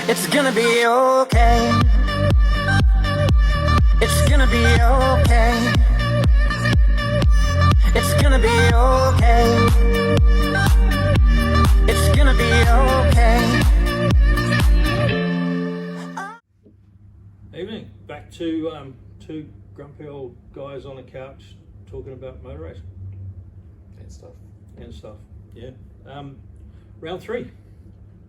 It's gonna be okay. It's gonna be okay. It's gonna be okay. It's gonna be okay. Evening. Back to two grumpy old guys on a couch talking about motor racing and stuff. Yeah. Round 3.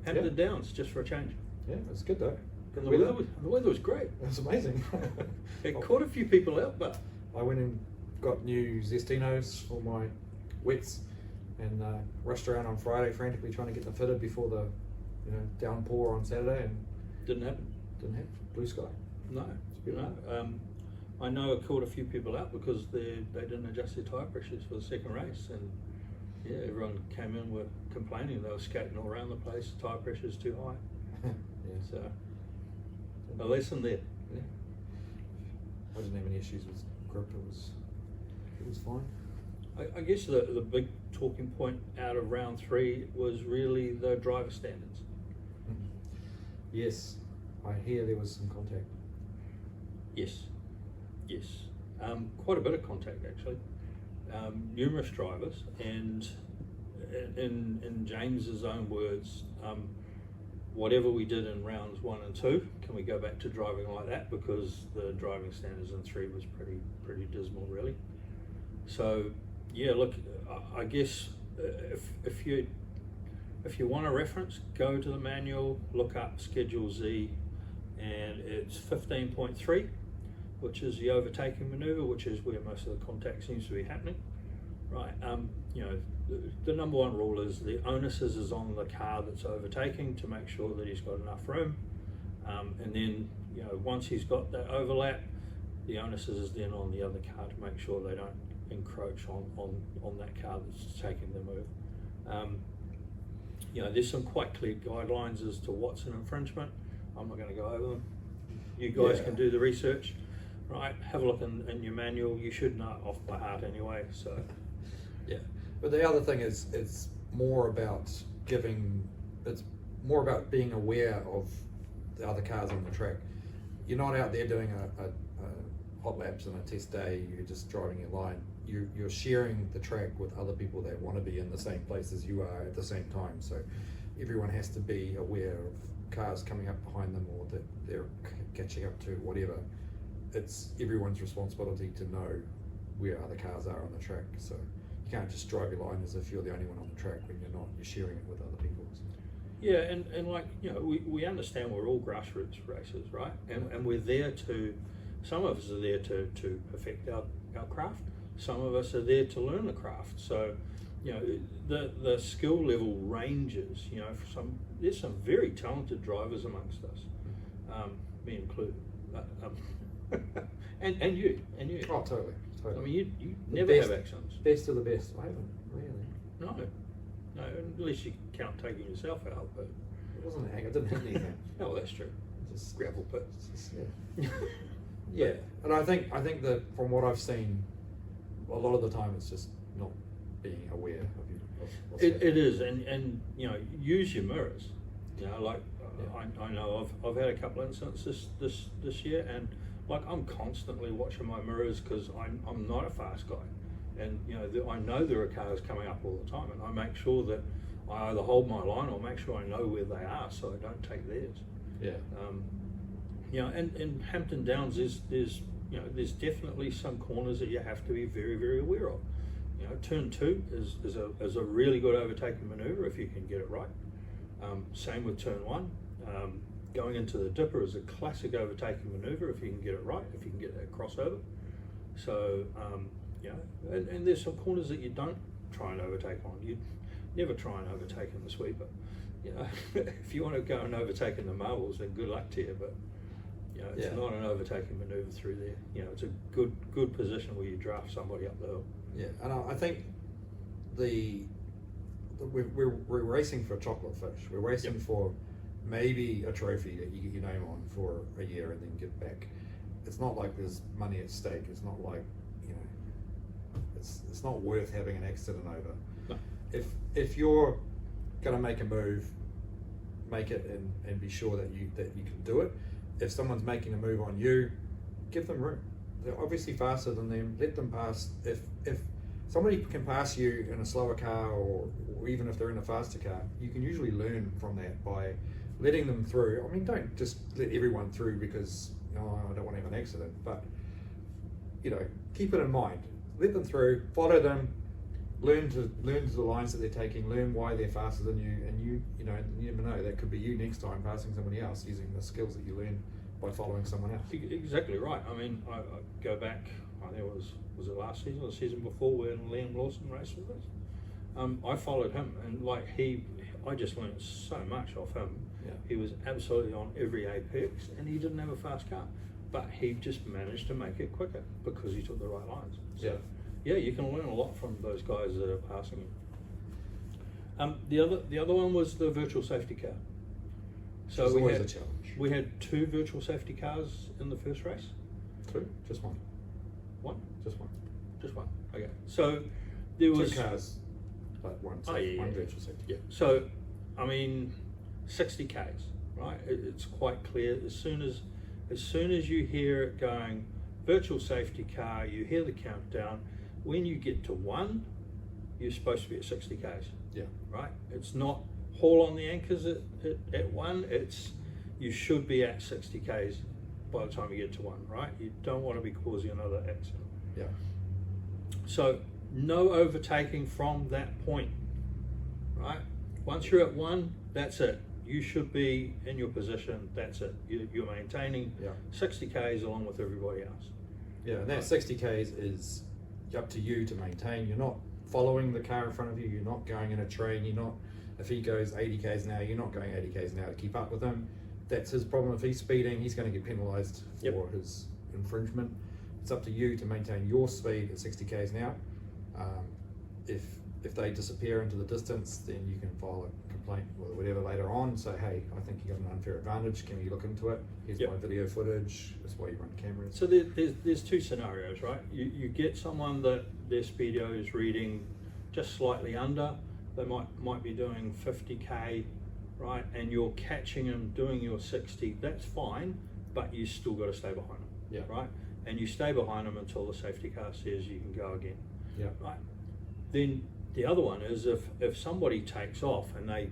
Hampton Downs, just for a change. Yeah, it's good though. And the weather was great. It was amazing. It caught a few people out, but I went and got new Zestinos for my wets and rushed around on Friday frantically trying to get them fitted before the downpour on Saturday, and didn't happen. Blue sky. No. I know it caught a few people out because they didn't adjust their tyre pressures for the second race, and yeah, everyone came in were complaining they were skating all around the place. Tyre pressure's too high. Yeah. So a lesson there. Yeah. I didn't have any issues with grip. It was fine. I guess the big talking point out of round 3 was really the driver standards. Yes, I hear there was some contact. Yes. Quite a bit of contact actually. Numerous drivers, and in James's own words, whatever we did in rounds 1 and 2, can we go back to driving like that, because the driving standards in 3 was pretty dismal really. So yeah, look, I guess if you want a reference, go to the manual, look up Schedule Z, and it's 15.3, which is the overtaking manoeuvre, which is where most of the contact seems to be happening, right? The number one rule is the onus is on the car that's overtaking to make sure that he's got enough room, and then once he's got that overlap, the onus is then on the other car to make sure they don't encroach on that car that's taking the move. There's some quite clear guidelines as to what's an infringement. I'm not going to go over them. You guys can do the research, right? Have a look in your manual. You should know it off by heart anyway. So, yeah. But the other thing is, it's more about being aware of the other cars on the track. You're not out there doing a hot laps and a test day. You're just driving your line. You're sharing the track with other people that want to be in the same place as you are at the same time. So everyone has to be aware of cars coming up behind them, or that they're catching up to, whatever. It's everyone's responsibility to know where other cars are on the track. So you can't just drive your line as if you're the only one on the track when you're not. You're sharing it with other people. So. Yeah, and like, we understand we're all grassroots racers, right? And we're there some of us are there to perfect our craft. Some of us are there to learn the craft. So, the skill level ranges. There's some very talented drivers amongst us, me included, and you. Oh, totally. I mean, you never have accidents. Best of the best. I haven't really. No, unless you count taking yourself out. But it wasn't a hang. I didn't hit anything. Oh, that's true. Just gravel pits. Yeah. Yeah, and I think that from what I've seen, a lot of the time it's just not being aware of what's happening. It is, and use your mirrors. I know I've had a couple of incidents this year, and like I'm constantly watching my mirrors because I'm not a fast guy, and I know there are cars coming up all the time, and I make sure that I either hold my line or make sure I know where they are so I don't take theirs. Yeah. And in Hampton Downs, there's definitely some corners that you have to be very, very aware of. Turn 2 is a really good overtaking manoeuvre if you can get it right. Same with turn 1. Going into the dipper is a classic overtaking manoeuvre if you can get it right, if you can get that crossover. So, and there's some corners that you don't try and overtake on. You never try and overtake in the sweeper. If you want to go and overtake in the marbles, then good luck to you. But it's not an overtaking manoeuvre through there. It's a good position where you draft somebody up the hill. Yeah, and I think we're racing for chocolate fish. We're racing for maybe a trophy that you get your name on for a year and then get back. It's not like there's money at stake. It's not like it's not worth having an accident over. No. If you're going to make a move, make it and be sure that you can do it. If someone's making a move on you, give them room. They're obviously faster than them. Let them pass. If somebody can pass you in a slower car, or even if they're in a faster car, you can usually learn from that by letting them through. I mean, don't just let everyone through because I don't want to have an accident, but keep it in mind. Let them through, follow them, learn to the lines that they're taking, learn why they're faster than you, and you never know, that could be you next time passing somebody else using the skills that you learn by following someone else. Exactly right. I mean, I go back, I think it was it last season or the season before when Liam Lawson raced with us. I followed him, and I just learned so much off him. Yeah. He was absolutely on every apex, and he didn't have a fast car, but he just managed to make it quicker because he took the right lines. So, yeah, you can learn a lot from those guys that are passing you. The other one was the virtual safety car. So It's always a challenge. We had 2 virtual safety cars in the first race. 2? Just one. One? Just one. Just one. Okay. So there was 2 cars, but one virtual safety. Yeah. So, I mean, 60 Ks, right? It's quite clear. As soon as you hear it going, virtual safety car, you hear the countdown. When you get to 1, you're supposed to be at 60 Ks. Yeah. Right? It's not haul on the anchors at 1. You should be at 60 Ks by the time you get to 1, right? You don't want to be causing another accident. Yeah. So no overtaking from that point, right? Once you're at 1, that's it. You should be in your position. That's it. You're maintaining 60 Ks along with everybody else. Yeah, and that 60 Ks is up to you to maintain. You're not following the car in front of you. You're not going in a train. You're not, if he goes 80 Ks an hour, you're not going 80 Ks an hour to keep up with him. That's his problem. If he's speeding, he's going to get penalised for his infringement. It's up to you to maintain your speed at 60 Ks an hour. If they disappear into the distance, then you can file a complaint or whatever later on. Say, hey, I think you got an unfair advantage. Can you look into it? Here's my video footage. That's why you run cameras. So there's 2 scenarios, right? You get someone that their speedo is reading just slightly under. They might be doing 50K, right? And you're catching them doing your 60. That's fine, but you still got to stay behind them, right? And you stay behind them until the safety car says you can go again, right? Then the other one is if somebody takes off and they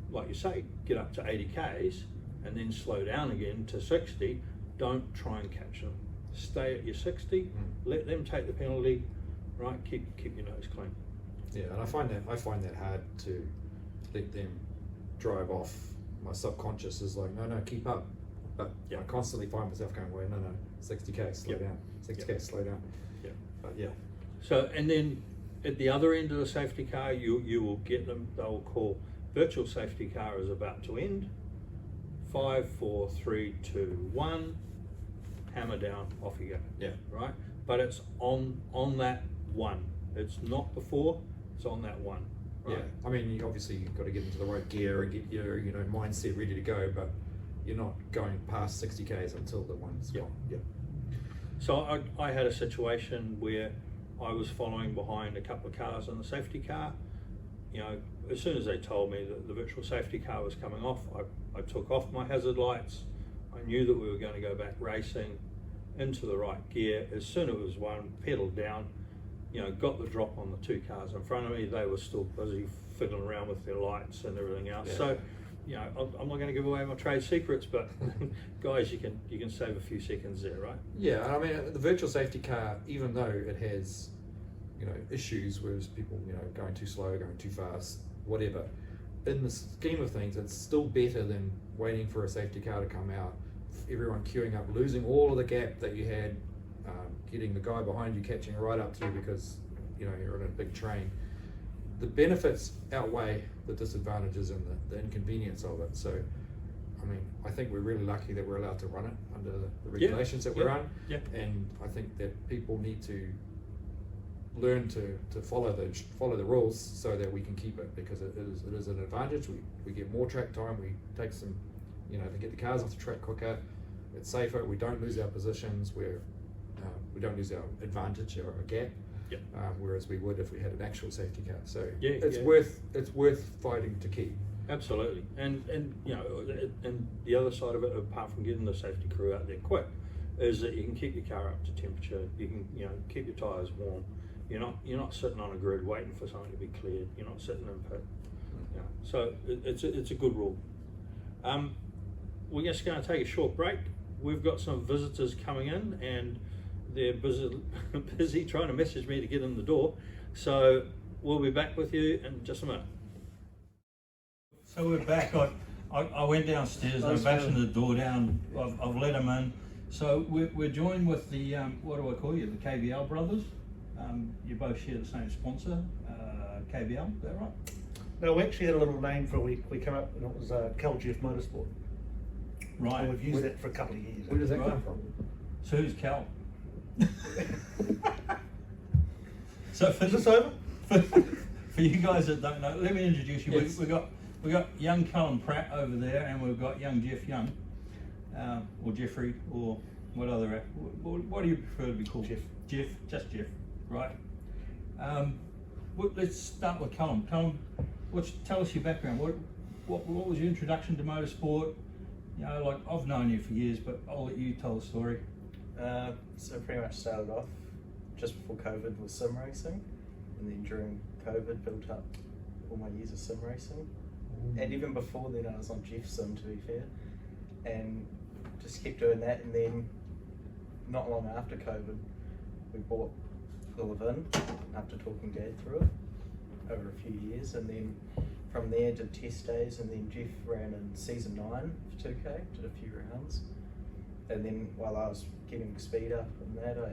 like you say get up to 80 Ks and then slow down again to 60, don't try and catch them. Stay at your 60. Let them take the penalty, right? Keep your nose clean. Yeah, and I find that hard to let them drive off. My subconscious is like, no, keep up. But I constantly find myself going, well, no, 60 K, slow down. 60 K, slow down. Yeah. But So, and then at the other end of the safety car, you will get them, they'll call virtual safety car is about to end. 5, 4, 3, 2, 1, hammer down, off you go. Yeah. Right? But it's on that 1. It's not before, it's on that 1. Right? Yeah. I mean, you've got to get into the right gear and get your mindset ready to go, but you're not going past 60 Ks until the 1's gone. Yeah. So I had a situation where I was following behind a couple of cars on the safety car. As soon as they told me that the virtual safety car was coming off, I took off my hazard lights. I knew that we were going to go back racing into the right gear. As soon as it was 1, pedaled down, got the drop on the 2 cars in front of me. They were still busy fiddling around with their lights and everything else. So, I'm not going to give away my trade secrets, but guys, you can save a few seconds there, right? Yeah, I mean, the virtual safety car, even though it has, issues with people, going too slow, going too fast, whatever, in the scheme of things, it's still better than waiting for a safety car to come out, everyone queuing up, losing all of the gap that you had, getting the guy behind you catching right up to you because, you're in a big train. The benefits outweigh the disadvantages and the inconvenience of it. So, I mean, I think we're really lucky that we're allowed to run it under the regulations that we're on. Yeah. And I think that people need to learn to follow the rules so that we can keep it, because it is an advantage. We get more track time. We take some, to get the cars off the track quicker. It's safer. We don't lose our positions. We don't lose our advantage or our gap. Whereas we would if we had an actual safety car. So it's worth fighting to keep. Absolutely, and you know, and the other side of it, apart from getting the safety crew out there quick, is that you can keep your car up to temperature. You can, you know, keep your tyres warm. You're not sitting on a grid waiting for something to be cleared. You're not sitting in pit. You know, so it's a good rule. We're just going to take a short break. We've got some visitors coming in, and they're busy trying to message me to get in the door. So we'll be back with you in just a minute. So we're back. I went downstairs. I'm bashing the door down. I've let them in. So we're joined with the what do I call you? The KBL brothers. You both share the same sponsor, KBL. Is that right? No, we actually had a little name for a week. We came up and it was Callum Jeff Motorsport. Right. And we've used that for a couple of years. Where does that come from? So who's Cal? So Is this over? For you guys that don't know, let me introduce you. Yes. We got young Callum Pratt over there, and we've got young Jeff Young, or Jeffrey, or what other? What do you prefer to be called? Jeff. Just Jeff, right? Let's start with Callum. Callum, tell us your background. What was your introduction to motorsport? You know, like I've known you for years, but I'll let you tell the story. So pretty much started off just before COVID with sim racing, and then during COVID built up all my years of sim racing. And even before then I was on Jeff Sim, to be fair, and just kept doing that. And then not long after COVID we bought the Levin after talking Dad through it over a few years, and then from there did test days, and then Jeff ran in season 9 for 2K, did a few rounds, and then while I was getting speed up and that, I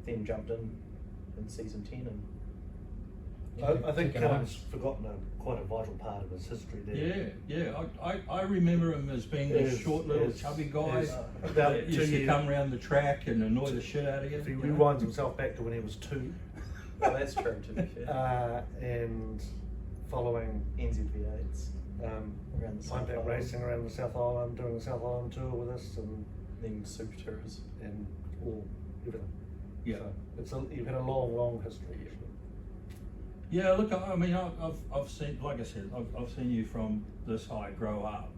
then jumped in season 10. And I think Callum's forgotten quite a vital part of his history there. Yeah. I remember him as being this short little chubby guy About that 2 used to years. come around the track and annoy the shit out of you. If he you know? rewinds himself back to when he was 2, well, that's true, to be fair. and following NZV8s um, around the South Impact Island, racing around the South Island, doing the South Island tour with us, and then Super Tours. all everything. Yeah. So you've had a long history. Yeah, look, I mean, I've seen, like I said, I've seen you from this high grow up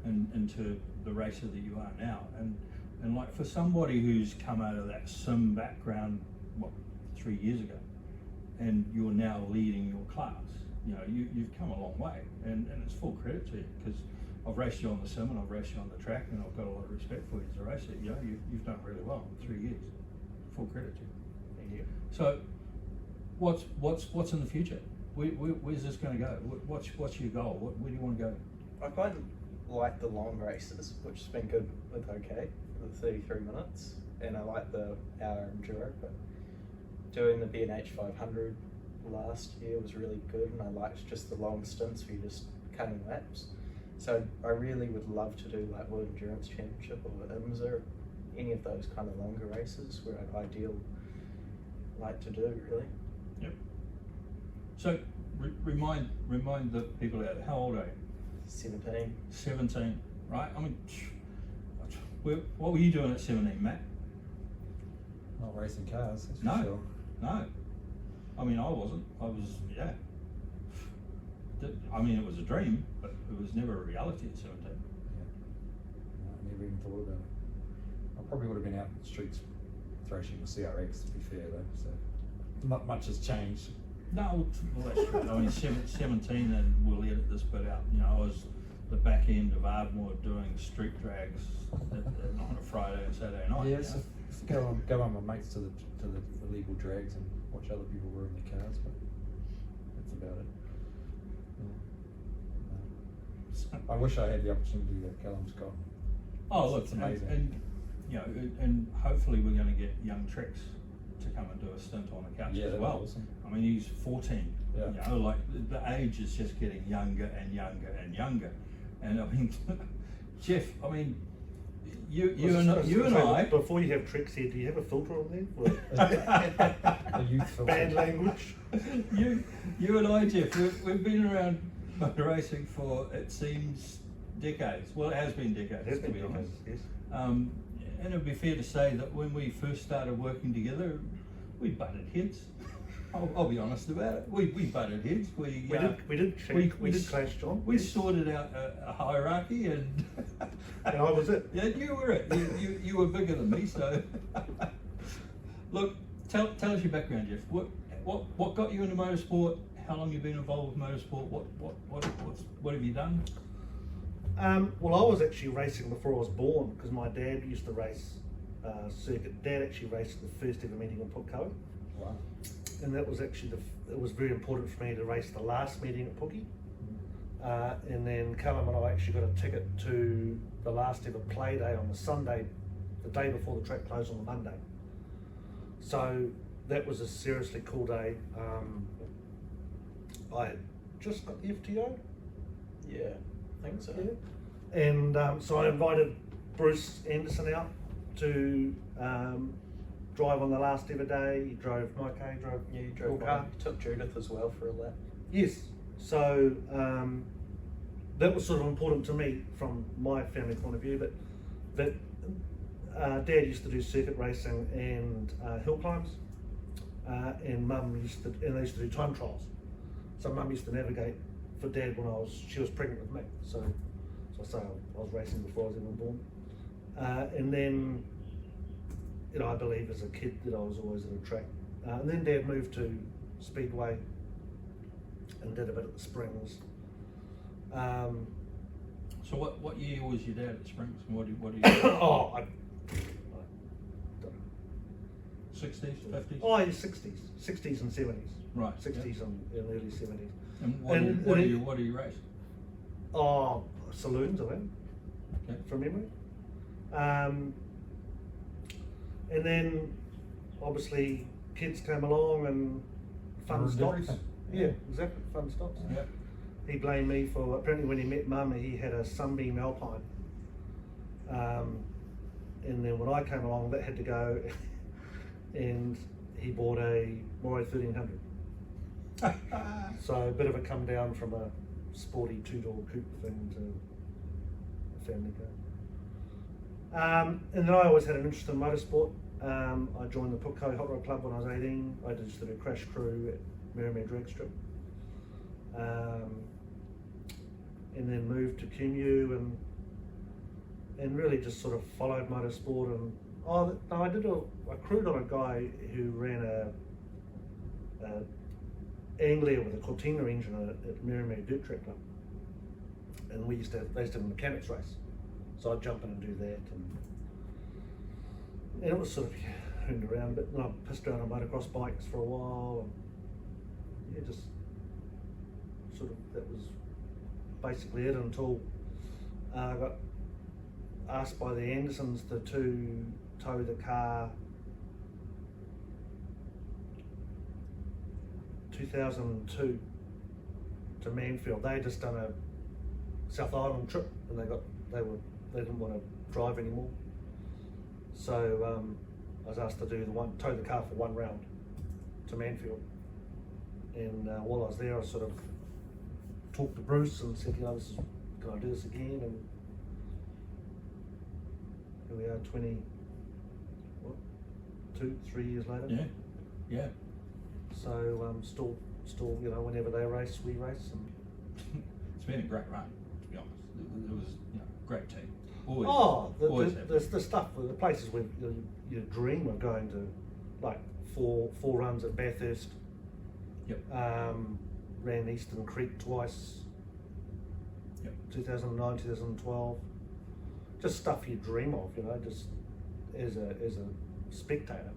and into the racer that you are now, and like for somebody who's come out of that sim background, 3 years ago, and you're now leading your class, you know, you've come a long way, and it's full credit to you, because I've raced you on the sim and I've raced you on the track, and I've got a lot of respect for you as a racer. You know, you've done really well in 3 years. Full credit to you. Thank you. So, what's in the future? Where's this going to go? What's your goal? Where do you want to go? I quite like the long races, which has been good with OK, the 33 minutes, and I like the hour enduro, but doing the B&H 500 last year was really good, and I liked just the long stints where you're just cutting laps. So I really would love to do like World Endurance Championship or IMSA, any of those kind of longer races where I'd ideal like to do, really. Yep. So remind the people out there, how old are you? 17. 17, right? I mean, what were you doing at 17, Matt? Not racing cars, that's No. for sure. No. I mean, I wasn't. I was, yeah. I mean, it was a dream, but it was never a reality at 17. Yeah. I never even thought about it. I probably would have been out in the streets thrashing with CRX, to be fair though, so not much has changed. No, well, that's true. I mean, 17, and we'll edit this bit out. You know, I was the back end of Ardmore doing street drags on a Friday and Saturday night. Yeah, you so know? go on my mates to the illegal drags and watch other people ruin their cars, but that's about it. Yeah. I wish I had the opportunity that Callum's got. Oh, look, it's amazing. and you know, and hopefully we're going to get young Trix to come and do a stint on the couch Yeah, as that'd well. be awesome. I mean, he's 14. Yeah. You know, like the age is just getting younger and younger and younger. And I mean, Jeff, I mean, you and I. Before you have tricks here, do you have a filter on there? A youth filter. Bad language. you and I, Jeff, we've been around motor racing for, it seems, decades. Well, it has been decades, Has to been be decades, honest. yes. And it would be fair to say that when we first started working together, we butted heads. I'll be honest about it. We butted heads. We did clash, John. We sorted out a hierarchy, and And I was it. Yeah, you were it. You were bigger than me. So, look, tell us your background, Jeff. What got you into motorsport? How long you been involved with motorsport? What have you done? Well, I was actually racing before I was born because my dad used to race circuit. Dad actually raced the first ever meeting in Pukko. Wow. And that was actually it was very important for me to race the last meeting at Pookie. And then Callum and I actually got a ticket to the last ever play day on the Sunday, the day before the track closed on the Monday. So that was a seriously cool day. I had just got the FTO. Yeah, I think so. Yeah. And so I invited Bruce Anderson out to drive on the last ever day. He drove my car, he drove Yeah, you drove your car. mine. You took Judith as well for a lap. Yes. So that was sort of important to me from my family point of view. But that Dad used to do circuit racing and hill climbs, and Mum they used to do time trials. So Mum used to navigate for Dad when she was pregnant with me. So I say I was racing before I was even born. And then, I believe as a kid that I was always at a track. And then Dad moved to Speedway and did a bit at the Springs. So what year was your dad at Springs? And what do you? Oh, I don't know. 60s, 50s? Oh, yeah, 60s and 70s. Right. 60s and early 70s. And what do you race? Oh, saloons I went, Okay. from memory. And then obviously kids came along and fun Ruined stops. everything. Yeah, exactly, fun stops. Yeah. He blamed me for, apparently when he met Mum, he had a Sunbeam Alpine. And then when I came along, that had to go, and he bought a Moro 1300. So a bit of a come down from a sporty two-door coupe thing to a family car. And then I always had an interest in motorsport. I joined the Pukko Hot Rod Club when I was 18. I used to do crash crew at Merrimere Drag Strip. And then moved to QMU and really just sort of followed motorsport. And I crewed on a guy who ran a Anglia with a Cortina engine at Merrimere Dirt Track Club. And they used to have a mechanics race. So I'd jump in and do that. And it was sort of hooned around a bit. And I pissed around on motocross bikes for a while. And yeah, just sort of, that was basically it until I got asked by the Andersons to tow the car 2002 to Manfield. They had just done a South Island trip and they didn't want to drive anymore. So I was asked to tow the car for one round to Manfield. And while I was there, I sort of talked to Bruce and said, can I do this again? And here we are 3 years later. Yeah. Yeah. So still, whenever they race, we race. And It's been a great run, to be honest. It was a great team. Always the stuff, the places where you dream of going to, like four runs at Bathurst. Yep. Ran Eastern Creek twice. Yep. 2009, 2012. Just stuff you dream of, just as a spectator.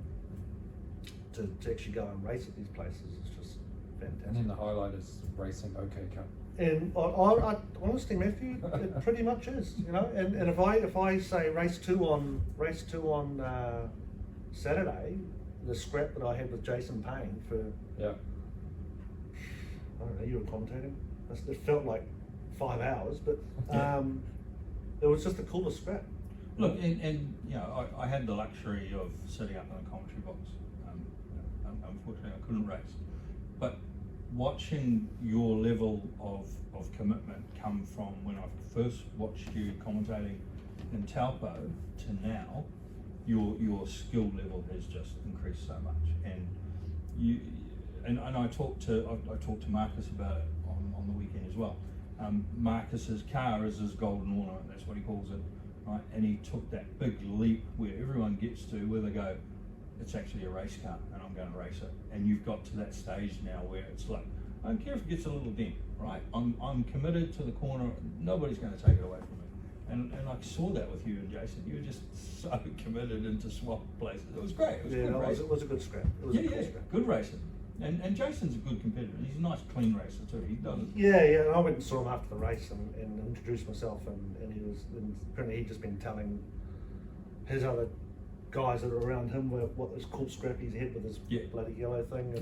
To actually go and race at these places is just fantastic. And then the highlight is racing OK Cup. And I honestly, Matthew, it pretty much is, And if I say race two on Saturday, the scrap that I had with Jason Payne for, Yeah. I don't know, you were commentating. It felt like 5 hours, but it was just the coolest scrap. Look, and I had the luxury of sitting up in the commentary box. Unfortunately, I couldn't race, but watching your level of commitment come from when I first watched you commentating in Taupo to now, your skill level has just increased so much, and and I talked to Marcus about it on the weekend as well. Marcus's car is his golden ornament. That's what he calls it, right? And he took that big leap where everyone gets to where they go, it's actually a race car, and I'm going to race it. And you've got to that stage now where it's like, I don't care if it gets a little dent, right? I'm committed to the corner. Nobody's going to take it away from me. And I saw that with you and Jason. You were just so committed into swap places. It was great. It was good racing. It was a good scrap. It was a good scrap. Good racing. And Jason's a good competitor. He's a nice, clean racer too. He doesn't. Yeah. And I went and saw him after the race and introduced myself, and he was, and apparently he'd just been telling his other guys that are around him what this cool scrap he's had with his bloody yellow thing.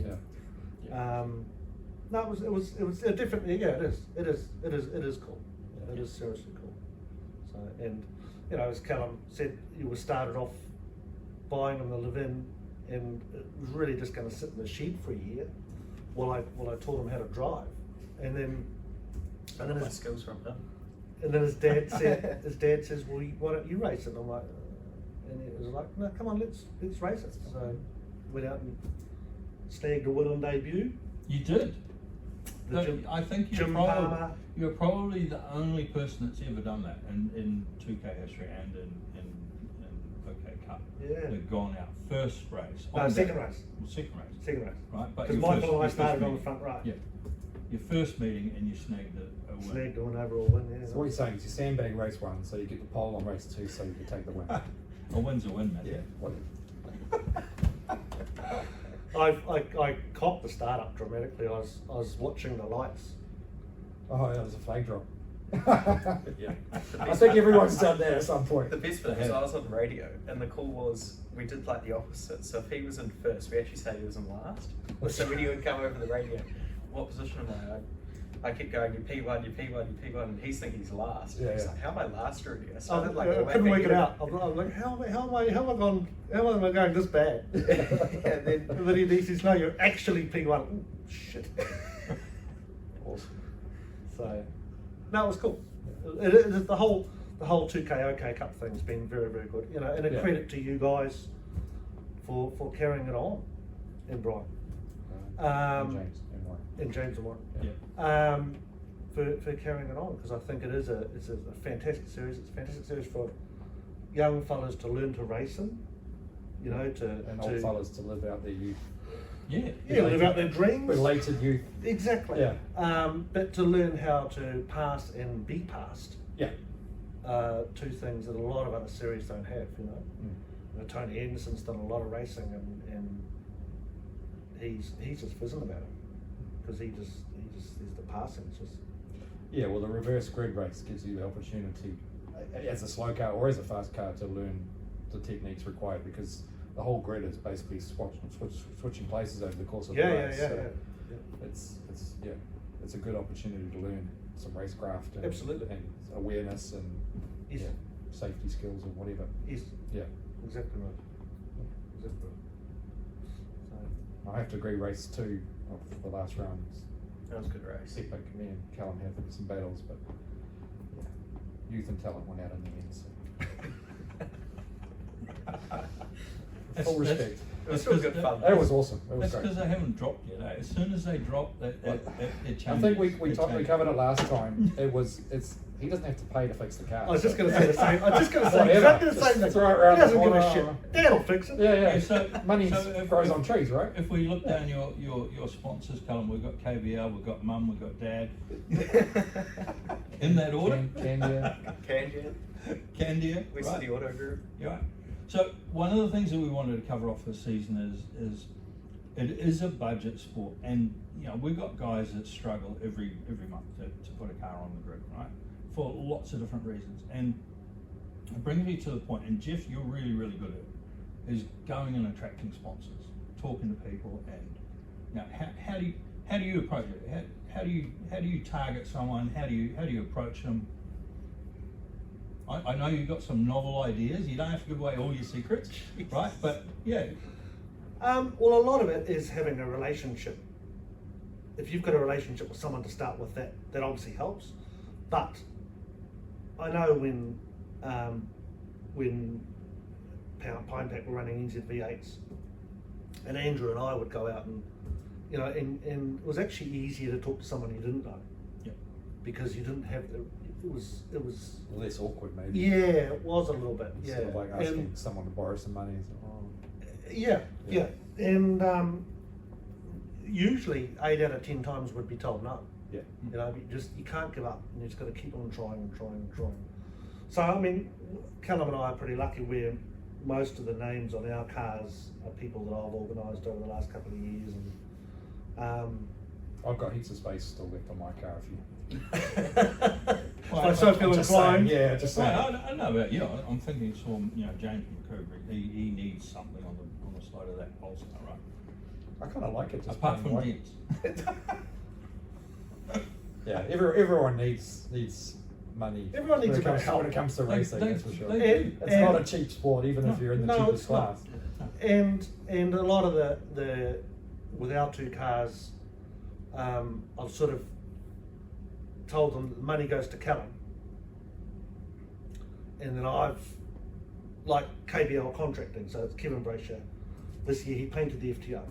And no, it was a different. Yeah, it is cool. Yeah. It is seriously cool. So, and you know, as Callum said, you were started off buying him the live-in, and it was really just going to sit in the shed for a year while I taught him how to drive, and then my skills from him. And then his dad says, well, why don't you race it? And I'm like, and he was like, no, come on, let's race it. So went out and snagged a win on debut. You did. I think you're probably the only person that's ever done that in 2K history and in OK Cup. Yeah. They've gone out first race. Second race. Well, second race. Second race. Right, but because Michael and I started on the front right. Yeah. Your first meeting and you snagged a win. Snagged an overall win. Yeah. So what you're saying is you sandbag race 1, so you get the pole on race 2, so you can take the win. A win's a win, man. Yeah. I copped the start up dramatically. I was watching the lights. Oh, that was a flag drop. Yeah. I think everyone's done that at some point. The best bit was I was on the radio, and the call was we did like the opposite. So if he was in first, we actually say he was in last. So when he would come over the radio, what position am I? I kept going, you P1, you P1, you P1, and he's thinking he's last. Yeah, He's yeah. like, how am I last already? I I started couldn't work it out. I'm like, how am I going this bad? And then he says, no, you're actually P1. Ooh, shit. Awesome. So, no, it was cool. The whole 2K OK Cup thing's been very, very good. You know, and a credit to you guys for carrying it on in Brighton. And James and Warren. Yeah. For carrying it on, because I think it's a fantastic series. It's a fantastic series for young fellas to learn to race in, you know, and old fellas to live out their youth. Yeah. Live out their dreams. Belated youth. Exactly. Yeah. But to learn how to pass and be passed. Yeah. Two things that a lot of other series don't have, you know. You know, Tony Anderson's done a lot of racing, and he's just fizzing about it, because he's the passing. It's just. Yeah, well, the reverse grid race gives you the opportunity, as a slow car or as a fast car, to learn the techniques required, because the whole grid is basically switching places over the course of the race. Yeah. It's a good opportunity to learn some racecraft and, absolutely, and awareness and safety skills and whatever. Yes. Yeah. Exactly right. Exactly right. So. I have to agree, race 2 of the last round. That was a good race. Epic. Me and Callum had some battles, but yeah, youth and talent went out in the end. So. Full respect. It was still good fun. It was awesome. It was That's great. because they haven't dropped yet. Eh? As soon as they drop, it changes. I think we covered it last time. He doesn't have to pay to fix the car. I was just going to say the same. I was just going to say Whatever. exactly the same thing. It's right around He doesn't the give a corner. shit. Dad'll fix it. Yeah. So- Money so grows on trees, right? If we look down your sponsors, Callum, we've got KBL, we've got Mum, we've got Dad. In that order? Candia. Candia. We right? City Auto Group. You're right. So one of the things that we wanted to cover off this season is it is a budget sport, and you know we've got guys that struggle every month to put a car on the grid, right? For lots of different reasons. And it brings me to the point, and Jeff, you're really, really good at it, is going and attracting sponsors, talking to people, and you know, how do you approach it? How do you target someone? How do you approach them? I know you've got some novel ideas. You don't have to give away all your secrets, right? But yeah. Well, a lot of it is having a relationship. If you've got a relationship with someone to start with, that obviously helps. But I know when Pine Pack were running NZV8s, and Andrew and I would go out and you know, and it was actually easier to talk to someone you didn't know. Yep. Because you didn't have the, it was Less awkward, maybe. yeah, it was a little bit, yeah. Sort of like asking And- someone to borrow some money. So, yeah, Yeah. yeah, and usually 8 out of 10 times would be told no. yeah. You know, you can't give up, and you just got to keep on trying. So I mean, Callum and I are pretty lucky where most of the names on our cars are people that I've organised over the last couple of years, and I've got heaps of space still left on my car if you. I so feel just inclined. saying, yeah, just saying. I know about you. I'm thinking, James McCoubrey. He needs something on the side of that Polestar, right? I kind of like it. Just Apart being from white. dents. Yeah, everyone needs money. Everyone needs when it a bit of comes, help. when it comes to They- racing, they- that's for sure. they do. It's not a cheap sport, even if you're in the No, cheapest it's not. class. And a lot of the with our two cars, I've sort of told them the money goes to Callum, and then I've, like KBL contracting, so it's Kevin Brasher. This year he painted the FTO.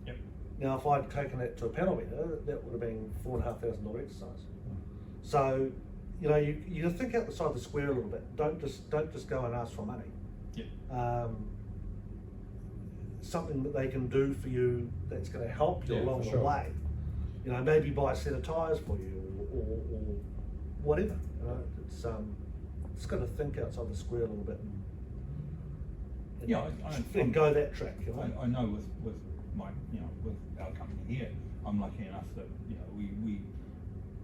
Yep. Now if I'd taken it to a panel beater, that would have been $4,500 exercise. So, you know, you think out the side of the square a little bit. Don't just go and ask for money. Yep. Something that they can do for you that's going to help you Yeah, along for the sure. way. You know, maybe buy a set of tyres for you, or whatever. You know, it's got to think outside the square a little bit. And Yeah, and go that track. You know. I know with my with our company here, I'm lucky enough that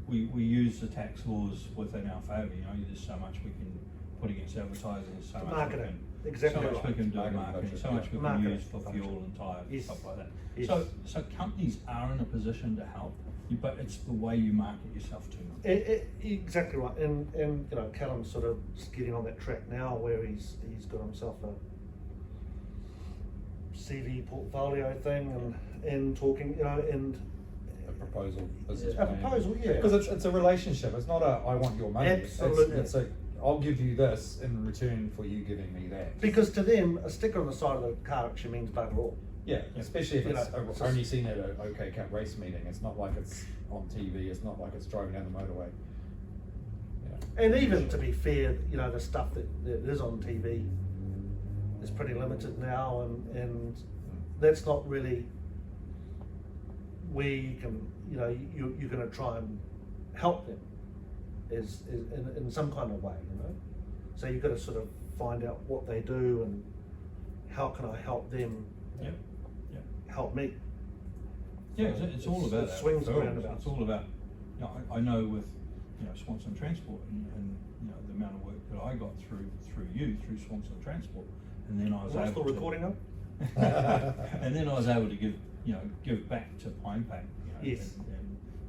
we use the tax laws within our favour. You know, there's so much we can put against advertising, so much Marketing. we can, Exactly so much we right. can do Marketing marketing, budget, so much yeah. we can Marketing use for budget. fuel and tyres and Yes. stuff like that. Yes. So companies are in a position to help, but it's the way you market yourself to them. Exactly right, and you know, Callum's sort of just getting on that track now where he's got himself a CV portfolio thing and talking, you know, and A proposal, business a plan. proposal, yeah. Because it's a relationship. It's not a I want your money. Absolutely. It's a I'll give you this in return for you giving me that. Because to them, a sticker on the side of the car actually means bugger all. Yeah, especially if You it's know, it's only seen at an OK Cup race meeting. It's not like it's on TV. It's not like it's driving down the motorway. Yeah. And even to be fair, you know, the stuff that is on TV is pretty limited now, and that's not really where you can, you know, you're going to try and help them is in some kind of way, you know. So you've got to sort of find out what they do and how can I help them Yep. Yep. help me. Yeah, it's all about it that. swings and referrals. roundabouts. It's all about, I know with, Swanson Transport and the amount of work that I got through Swanson Transport, and then I was What's the able to, recording of? and then I was able to give back to Pine Pack, Yes.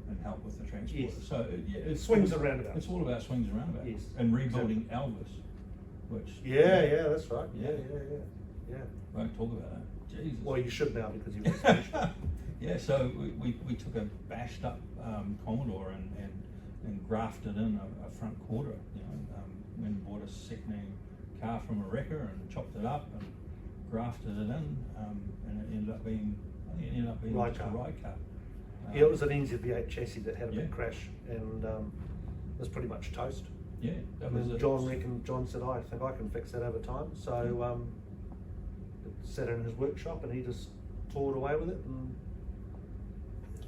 and help with the transport. Yes. So it Swings and roundabouts. It's all about swings and roundabouts. Yes. And rebuilding Elvis, which Yeah, that's right. Yeah. Yeah. won't talk about that. Jesus. Well, you should now because you've finished. Yeah, so we took a bashed up Commodore and grafted in a front quarter. Went and bought a second-hand car from a wrecker and chopped it up and grafted it in, and it ended up being Ride just a car. ride car. Yeah, it was an NZ-V8 chassis that had a Yeah. big crash and was pretty much toast. Yeah, that And was then it. John said, I think I can fix that over time. So it sat in his workshop and he just tore it away with it. And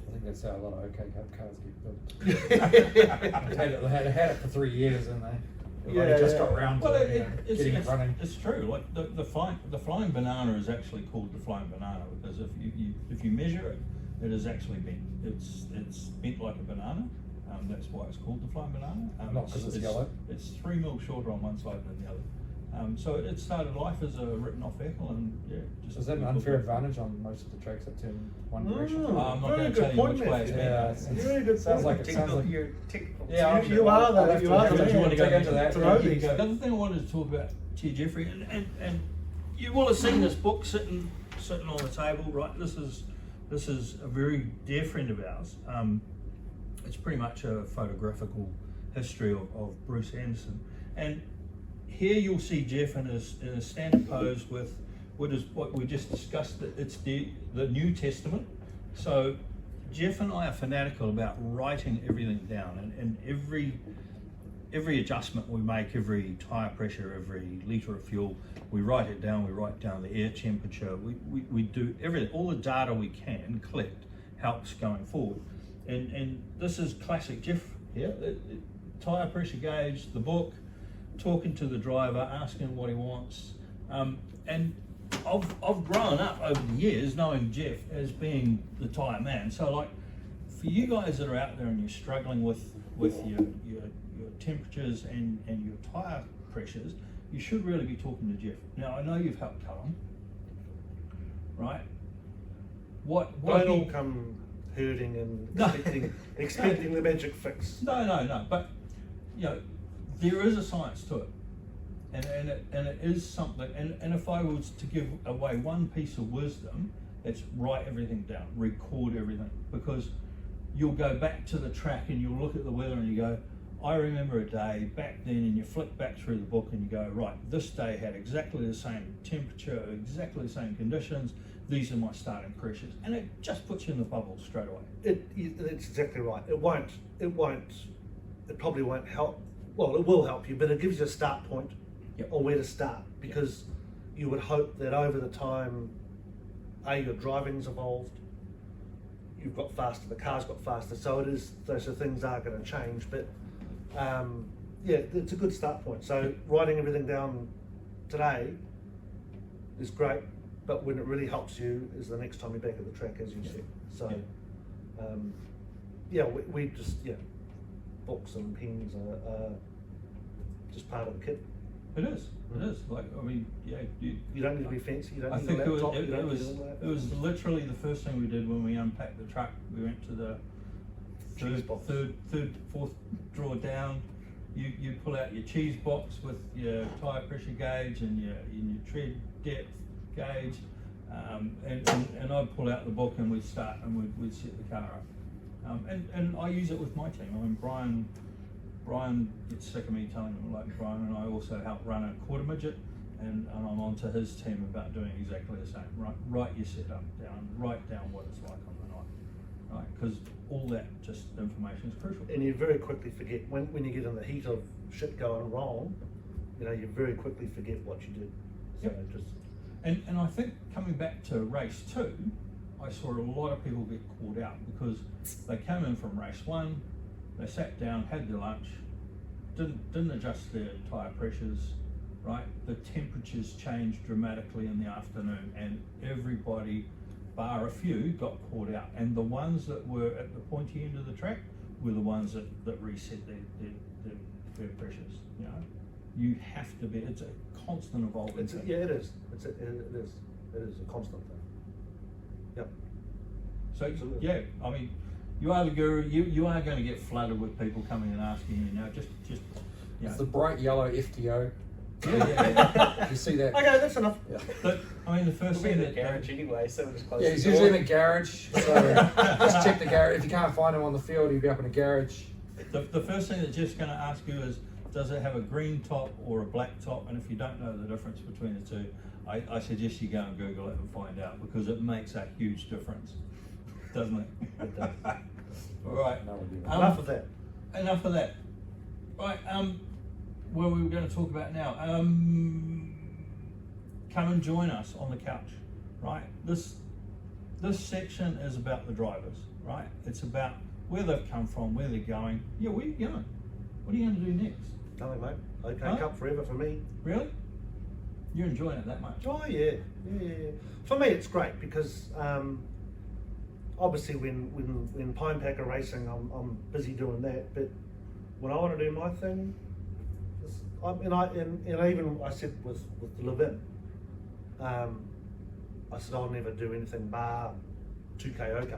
I think that's how a lot of OK Cup cars get built. They had it for 3 years and they only just got round to Well, getting it running. it's true. Like the flying banana is actually called the flying banana because if you measure it, it is actually bent. It's bent like a banana. That's why it's called the flying banana. Not 'cause it's yellow? It's 3 mil shorter on one side than the other. So it started life as a written-off vehicle, and yeah. Just Is that an unfair advantage on most of the tracks that turn one direction? Mm. I'm not Very going to good tell you point, which way it's Matthew. bent. Yeah, it's- Very good sounds point. like it sounds like You're technical. Yeah, You are the- I'll have you to- are have the to man. You want to go dig into that? to know Yeah. these. The other thing I wanted to talk about to you, Jeffrey, and you will have seen this book sitting on the table, right? This is a very dear friend of ours. It's pretty much a photographical history of Bruce Anderson, and here you'll see Jeff in a standard pose with what we just discussed. That it's the New Testament, So Jeff and I are fanatical about writing everything down, and every adjustment we make, every tyre pressure, every litre of fuel, we write it down. We write down the air temperature. We do everything. All the data we can collect helps going forward. And this is classic Jeff here. Tyre pressure gauge, the book, talking to the driver, asking what he wants. And I've grown up over the years knowing Jeff as being the tyre man. So like, for you guys that are out there and you're struggling with your temperatures and your tyre pressures, you should really be talking to Jeff. Now I know you've helped Callum, right? Don't all come herding and expecting the magic fix. No. But you know, there is a science to it, and it is something. And if I was to give away one piece of wisdom, it's write everything down, record everything, because you'll go back to the track and you'll look at the weather and you go, I remember a day back then, and you flick back through the book and you go, right, this day had exactly the same temperature, exactly the same conditions, these are my starting pressures, and it just puts you in the bubble straight away. It's exactly right. It probably won't help. Well, it will help you, but it gives you a start point on where to start, because you would hope that over the time, your driving's evolved, you've got faster, the car's got faster, so it is, those things are going to change, but it's a good start point. So writing everything down today is great, but when it really helps you is the next time you're back at the track, as you said. So we just books and pens are just part of the kit. It is. Like, I mean, you don't need to be fancy. You don't I need think a laptop. it was literally the first thing we did when we unpacked the truck. We went to the third, fourth drawer down. You pull out your cheese box with your tyre pressure gauge and your tread depth gauge, and I'd pull out the book and we'd start and we'd set the car up. And I use it with my team. I mean, Brian gets sick of me telling him, like, Brian and I also help run a quarter midget, and I'm on to his team about doing exactly the same. Write your setup down, write down what it's like on the night, right? Because all that just information is crucial. And you very quickly forget, when you get in the heat of shit going wrong, you very quickly forget what you did. So And I think coming back to race 2, I saw a lot of people get caught out because they came in from race 1, they sat down, had their lunch, didn't adjust their tyre pressures, right? The temperatures changed dramatically in the afternoon, and everybody, bar a few, got caught out. And the ones that were at the pointy end of the track were the ones that reset their pressures. You have to be. It's a constant evolving thing. It is. It is a constant thing. Yep. So Absolutely. I mean, you are the guru. You are going to get flooded with people coming and asking you now. Just It's the bright yellow FTO. Yeah. You see that? Okay, that's enough. Yeah. But I mean, the first We'll be thing in the garage anyway, so we'll just close Yeah, the he's door. usually in a garage, so just check the garage. If you can't find him on the field, he'll be up in a garage. the first thing that Jeff's going to ask you is, does it have a green top or a black top? And if you don't know the difference between the two, I suggest you go and Google it and find out, because it makes a huge difference, doesn't it? It does. All right. No idea. Enough of that. Enough of that. Right. What we were going to talk about now. Come and join us on the couch. Right. This section is about the drivers. Right. It's about where they've come from, where they're going. Yeah. Where are you going? What are you going to do next? Nothing, mate. Okay, Huh? Cup forever for me. Really? You're enjoying it that much? Oh yeah. For me, it's great because obviously when Pine Packer racing, I'm busy doing that. But when I want to do my thing, I said with the Levin, I said I'll never do anything bar 2K OK.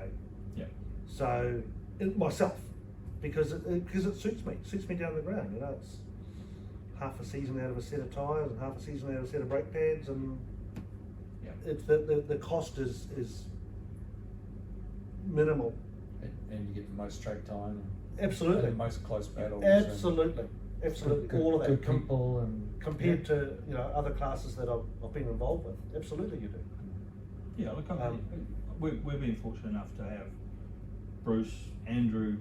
Yeah. So myself, because it suits me down the ground. It's half a season out of a set of tyres and half a season out of a set of brake pads, and it's the cost is minimal. And you get the most track time. Absolutely. And the most close battles. Absolutely. Good, All of that. good people and compared to other classes that I've been involved with. Absolutely, you do. Yeah. Look, we've been fortunate enough to have Bruce, Andrew,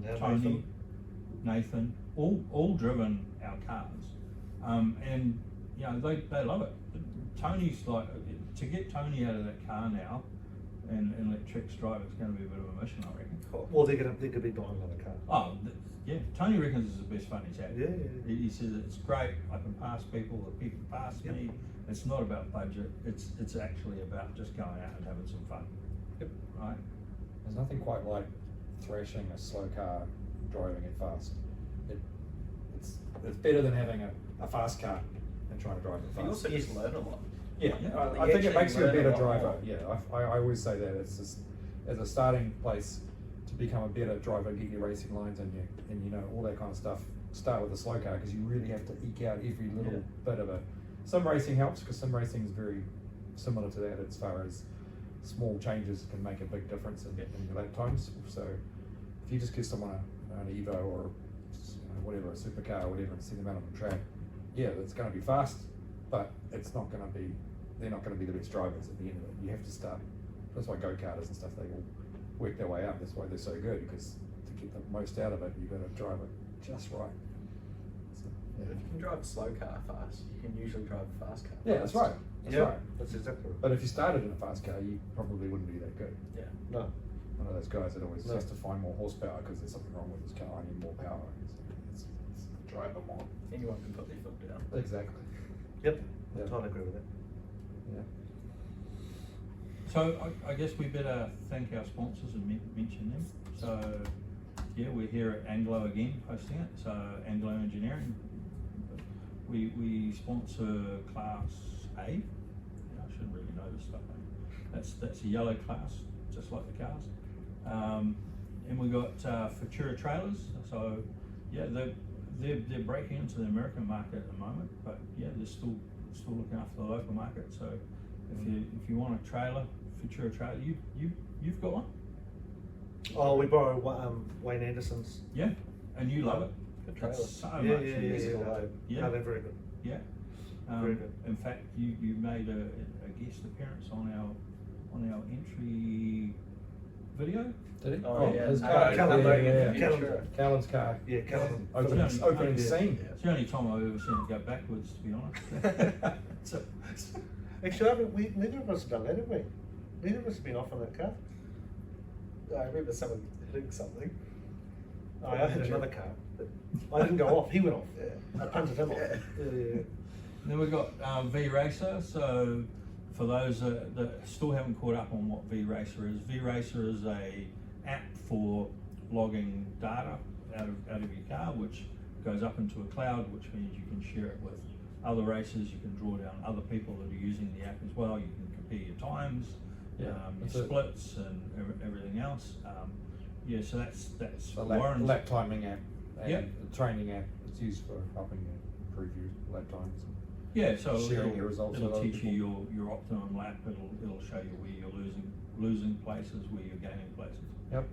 Now Tony, Nathan, all driven our cars, and you know they love it. Tony's like, to get Tony out of that car now and let Trix drive, it's going to be a bit of a mission, I reckon. Well, they're gonna be buying another car. Oh, yeah, Tony reckons it's the best fun he's had. Yeah. He says it's great, I can pass people, the people pass me. It's not about budget, it's actually about just going out and having some fun. Yep. Right? There's nothing quite like thrashing a slow car, driving it fast. It's better than having a fast car and trying to drive it You fast. also just learn a lot. Yeah, Yeah. I think it makes you a actually better learn a lot driver. more. Yeah, I always say that it's just as a starting place to become a better driver, get your racing lines and you know all that kind of stuff. Start with a slow car because you really have to eke out every little bit of it. Some racing helps because some racing is very similar to that as far as small changes can make a big difference in your lap times. So if you just give someone an Evo or whatever, a supercar or whatever, and send them out on the track, yeah, it's going to be fast, but it's not going to be. They're not going to be the best drivers at the end of it. You have to start. That's why go-karters and stuff, they all work their way up. That's why they're so good, because to get the most out of it, you've got to drive it just right. So, If you can drive a slow car fast, you can usually drive a fast car. yeah, that's right. That's right. That's exactly right. But if you started in a fast car, you probably wouldn't be that good. Yeah. No. One of those guys that always No. has to find more horsepower because there's something wrong with his car. I need more power. It's drive them more. Anyone can put their foot down. Exactly. Yep. Yeah. I totally agree with that. Yeah. So I guess we better thank our sponsors and mention them. So yeah, we're here at Anglo again hosting it. So Anglo Engineering, we sponsor Class A. Yeah, I should really know this stuff. That's a yellow class, just like the cars. And we got Futura Trailers. So yeah, they're breaking into the American market at the moment, but yeah, they're still looking after the local market. So if you want a trailer, Futura Trailer, you've got one. Oh, we borrow Wayne Anderson's. Yeah, and you love it. Good trailer. It's so Yeah, much yeah, easier. yeah. Yeah. No, they're very good. Yeah. Very good. In fact, you made a guest appearance on our entry video. Did he? Oh, yeah. his No, car. Callum, yeah. Callum. Callum's car. Yeah, Callum. Opening Yeah. scene. It's the only time I've ever seen it go backwards, to be honest. So, Actually, neither of us have done that, have we? Neither of us have been off on that car. I remember someone hitting something. I had another car, but I didn't go off. He went off. Yeah. I punted him off. Yeah. Yeah. then we've got V Racer. So for those that still haven't caught up on what V Racer is a app for logging data out of your car, which goes up into a cloud, which means you can share it with other racers. You can draw down other people that are using the app as well. You can compare your times, Yeah, your that's it. splits, and everything else. Yeah, so that's A Warren's. lap timing app and Yep. a training app. It's used for helping you improve your lap times. Yeah, so Sharing your results it'll with other teach you people. your optimum lap. It'll show you where you're losing places, where you're gaining places. Yep.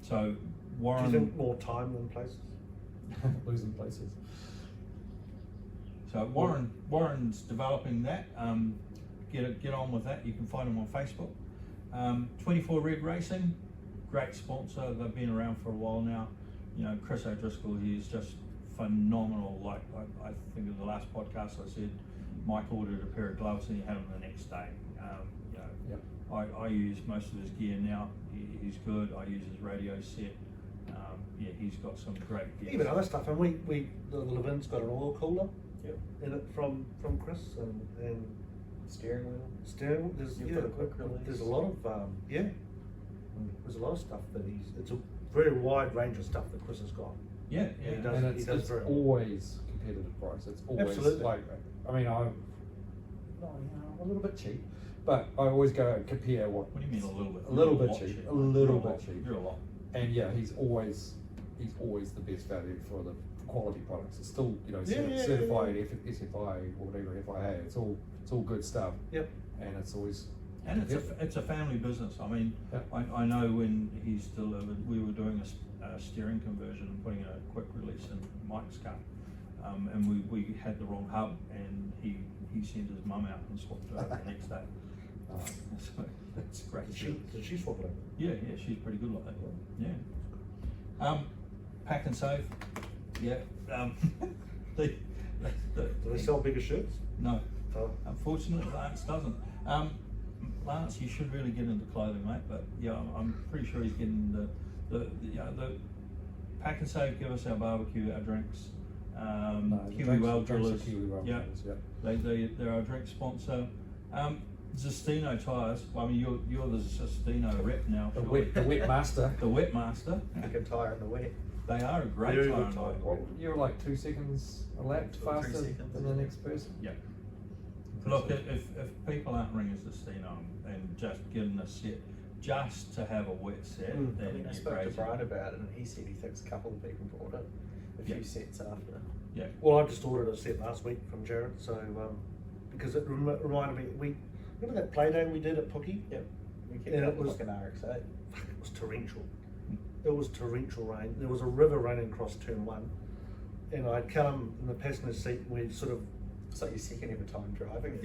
So Do Warren. you think more time than places? Losing places. So Warren's developing that. Get on with that. You can find him on Facebook. 24 Red Racing, great sponsor. They've been around for a while now. You know, Chris O'Driscoll, he's just phenomenal. Like I think in the last podcast I said, Mike ordered a pair of gloves and he had them the next day. You know, Yep. I use most of his gear now. He's good. I use his radio set. Yeah, he's got some great gear. Even other stuff, and the Levin's got an oil cooler Yep. in it from Chris and Steering wheel. steering. There's You've got a quick release. There's a lot of there's a lot of stuff that it's a very wide range of stuff that Chris has got. Yeah, He yeah. does- And he it's, does it's very well. always competitive price. It's always Absolutely. like, I mean, I'm a little bit cheap, but I always go compare what. What do you mean a little bit? A little You're bit lot cheap. A You're little lot. bit cheap. You're a lot. And yeah, he's always the best value for the quality products. It's still, you know, Yeah. certified SFI or whatever FIA. It's all good stuff. Yep. And it's always. And it's a family business. I mean, Yeah. I know when he's delivered, we were doing a steering conversion and putting a quick release in Mike's car, and we had the wrong hub, and he sent his mum out and swapped it over the next day. That's a great. Did she swap it over? Yeah, she's pretty good like that. Yeah. Pack and save. Yeah. The, Do they sell bigger shirts? no, Oh. unfortunately, Lance doesn't. Lance, you should really get into clothing, mate. But yeah, I'm pretty sure he's getting the pack and save. Give us our barbecue, our drinks. Kiwi Well Drillers. Yeah. They're our drink sponsor. Zestino tires. Well, I mean, you're the Zestino rep now. The surely. wet master. The wet master. You can tire in the wet. They are a great Very tire. good and tire. oil. Well, you're like 2 seconds a lap 2 or 3 faster seconds, than the next person. Yeah. Look, if people aren't ringing Zestino and just getting a set, just to have a wet set, Mm. then I you're spoke to crazy. Brian about it, and he said he thinks a couple of people bought it a few sets after. Yeah. Well, I just ordered a set last week from Jared, so because it reminded me, remember that play day we did at Pookie? Yep. We kept And it it was- like an RX-8. It was torrential. It was torrential rain. There was a river running across turn 1, and I had Callum in the passenger seat. We sort of, It's like your second ever time driving.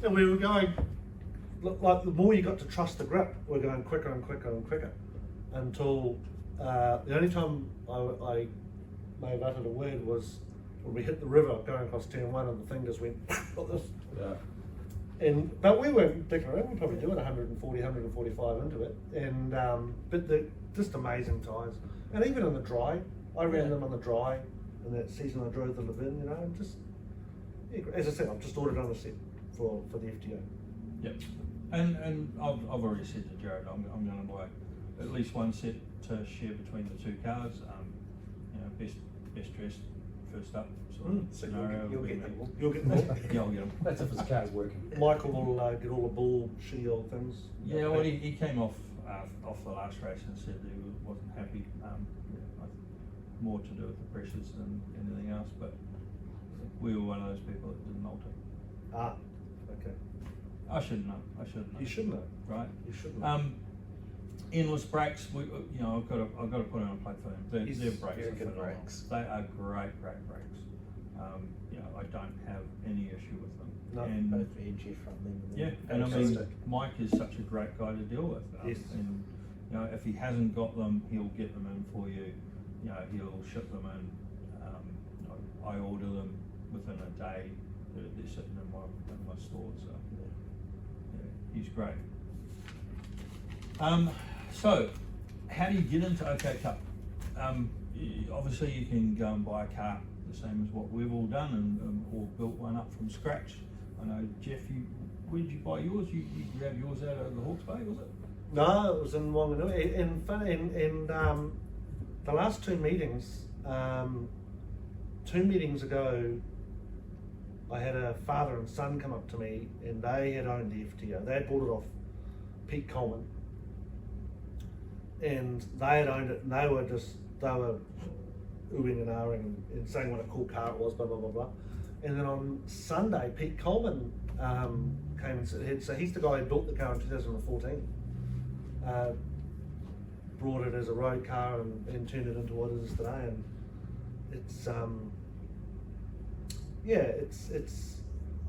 and we were going, like the more you got to trust the grip, we're going quicker and quicker and quicker, until the only time I may have uttered a word was when we hit the river going across turn 1, and the thing just went like this. Yeah. But we weren't dicking around. We probably doing 140, 145 into it, and but just amazing tyres. And even on the dry, I ran them on the dry, in that season I drove the Levin. You know, and just as I said, I've just ordered on a set for the FTO. Yep. And I've already said to Jared, I'm going to buy at least one set to share between the 2 cars. You know, best dressed first up sort of So scenario. you'll would get be them me. all. You'll get more. Yeah, I'll get them. That's if his car's working. Michael will get all the bull shitty old things. Yeah, well, he came off the last race and said he wasn't happy. More to do with the pressures than anything else, but we were one of those people that didn't alter. Ah, okay. I should know. You should know. Right. You should know. Endless brakes. I've got to put on a plate for them. Their brakes very are good phenomenal. brakes. They are great brakes. I don't have any issue with them. No. And Both VG from them. yeah, and I mean, Mike is such a great guy to deal with. Yes. And if he hasn't got them, he'll get them in for you. He'll ship them in. I order them within a day. They're sitting in my store. So yeah, he's great. So, how do you get into OK Cup? Obviously, you can go and buy a car the same as what we've all done, and or built one up from scratch. I know, Jeff, where did you buy yours? You grabbed yours out of the Hawke's Bay, was it? No, it was in Wanganui. And the last 2 meetings, 2 meetings ago, I had a father and son come up to me, and they had owned the FTO. They had bought it off Pete Coleman, and they had owned it, and they were oohing and ahhing and saying what a cool car it was, blah blah blah blah. And then on Sunday, Pete Coleman came and said, so he's the guy who built the car in 2014. Brought it as a road car and turned it into what it is today, and it's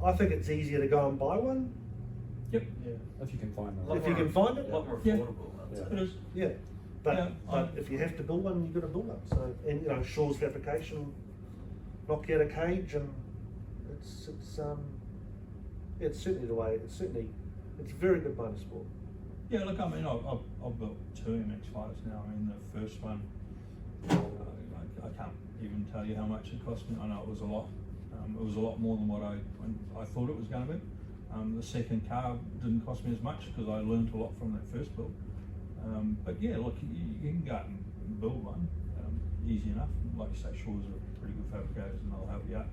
I think it's easier to go and buy one Yep. Yeah. If you can find them. if you can find it. A lot more Yeah. affordable. I'd say. It is. Yeah, but, Yeah, but if you have to build one, you've got to build one. So, and Shaw's fabrication, knock you out a cage, and it's certainly the way. It's a very good motorsport. Yeah, look, I mean, I've built 2 MX-5s now. I mean, the first one, I can't even tell you how much it cost me. I know it was a lot. It was a lot more than what I thought it was going to be. The second car didn't cost me as much because I learned a lot from that first build. But yeah, look, you can go out and build one, easy enough. Like you say, Shaw's are pretty good fabricators and they'll help you out.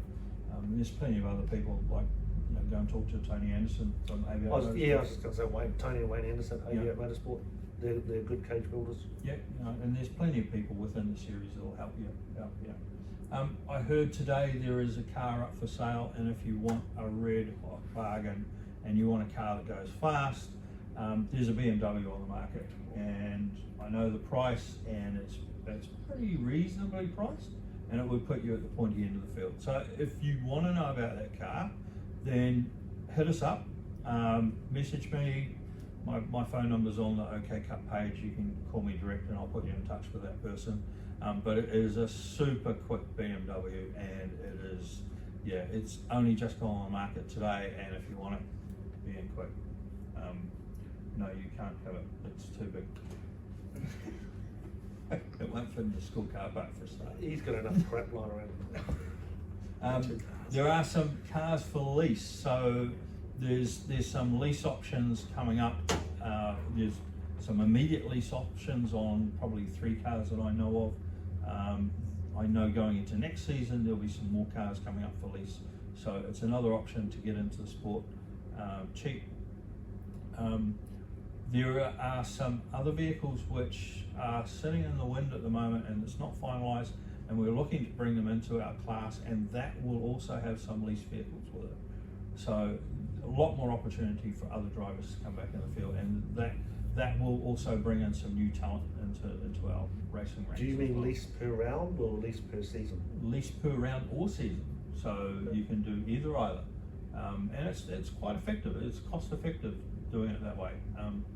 There's plenty of other people, like, go and talk to Tony Anderson from ABA. I was just going to say Tony and Wayne Anderson, ABA Motorsport. They're good cage builders. Yeah, and there's plenty of people within the series that will help you out. I heard today there is a car up for sale, and if you want a red hot bargain and you want a car that goes fast, there's a BMW on the market, and I know the price, and it's pretty reasonably priced, and it would put you at the pointy end of the field. So if you want to know about that car, then hit us up. message me. My phone number's on the OK Cup page. You can call me direct and I'll put you in touch with that person. But it is a super quick BMW, and it is, yeah, it's only just gone on the market today, and if you want it, be in quick. No, you can't have it, it's too big. It won't fit in the school car park for a start. He's got enough crap lying around. There are some cars for lease, so there's some lease options coming up. There's some immediate lease options on probably 3 cars that I know of. I know going into next season there'll be some more cars coming up for lease, so it's another option to get into the sport cheap. There are some other vehicles which are sitting in the wind at the moment, and it's not finalised, and we're looking to bring them into our class, and that will also have some lease vehicles with it. So a lot more opportunity for other drivers to come back in the field, and that will also bring in some new talent into our racing ranks. Do you as mean well. lease per round or lease per season? Lease per round or season, so you can do either. And it's quite effective. It's cost effective doing it that way.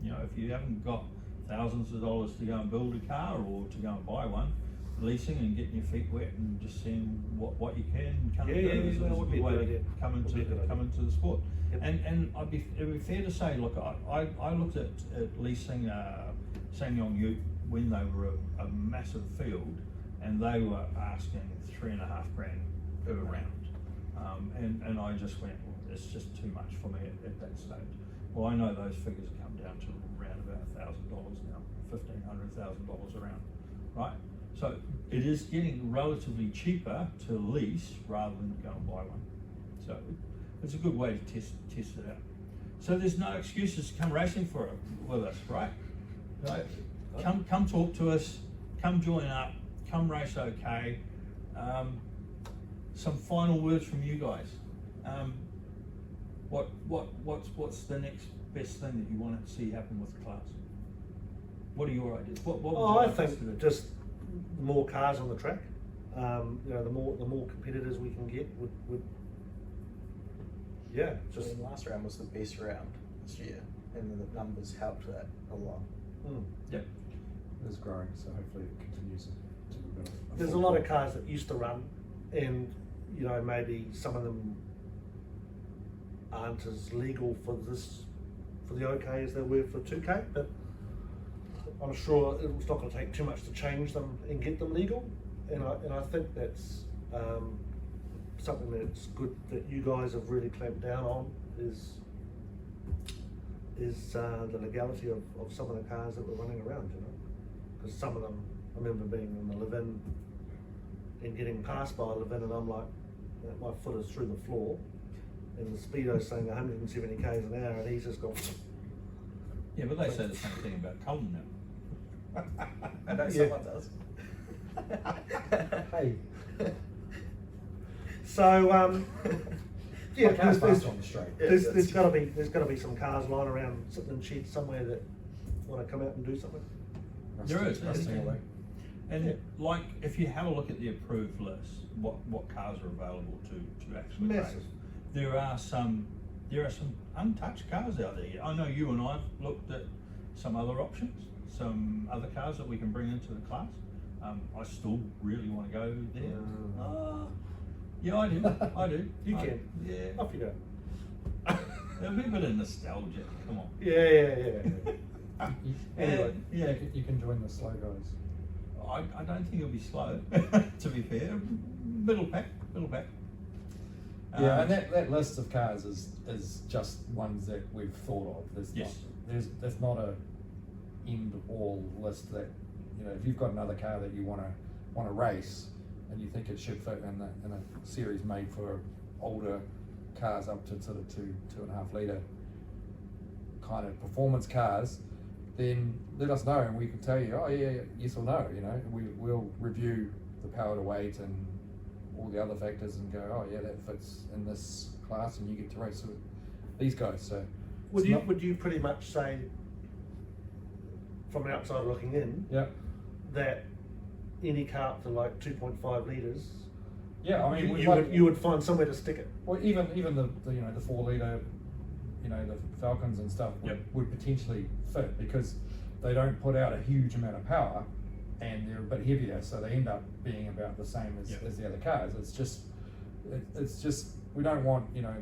You know, if you haven't got thousands of dollars to go and build a car or to go and buy one, leasing and getting your feet wet and just seeing what you can come and do is a good way to come into the sport. Yep. And it would be fair to say, look, I looked at leasing SsangYong Ute when they were a massive field, and they were asking $3,500 per round. And I just went, well, it's just too much for me at that stage. Well, I know those figures come down to around about $1,000 now, $1,500 a round, right? So it is getting relatively cheaper to lease rather than go and buy one. So it's a good way to test it out. So there's no excuses to come racing with us, right? Right? Come talk to us, come join up, come race OK. Some final words from you guys. What's the next best thing that you want to see happen with the class? What are your ideas? What would you I like us to think do? just more cars on the track. You know, the more competitors we can get would yeah, just I mean, last round was the best round this year, and the numbers helped that a lot. Yep. It is growing, so hopefully it continues to be better. there's a lot of cars that used to run, and you know, maybe some of them aren't as legal for the OK as they were for 2K, but I'm sure it's not going to take too much to change them and get them legal, and I think that's something that's good that you guys have really clamped down on is the legality of some of the cars that were running around, you know, because some of them, I remember being in the Levin and getting passed by a Levin, and I'm like, my foot is through the floor, and the speedo's saying 170 k's an hour, and he's just gone. Yeah, but they say the same thing about Callum now. I know Yeah. someone does. Hey, So yeah, my car's faster on the straight. there's got to be some cars lying around sitting in sheds somewhere that want to come out and do something. There is. Rusting away. And like, if you have a look at the approved list, what cars are available to actually Massive. race, there are some untouched cars out there. I know you and I've looked at some other options, some other cars that we can bring into the class. I still really want to go there. Yeah, I do. You can. Yeah. Off you go. There'll be a bit of nostalgia. Come on. Yeah. Anyway, Yeah. you can join the slow guys. I don't think it'll be slow, to be fair. Middle pack. Yeah, and that list of cars is just ones that we've thought of. There's not a end all list that, you know, if you've got another car that you want to race and you think it should fit in a series made for older cars up to sort of 2.5 litre kind of performance cars, then let us know and we can tell you, oh yeah, yes or no, you know, we'll review the power to weight and all the other factors and go, oh yeah, that fits in this class and you get to race with these guys. So Would you pretty much say, from an outsider looking in, yeah, that any car up to like 2.5 litres, yeah, I mean you would find somewhere to stick it? well, even the 4 litre you know, the Falcons and stuff Yep. would potentially fit, because they don't put out a huge amount of power and they're a bit heavier, so they end up being about the same as, Yep. as the other cars. It's just we don't want, you know,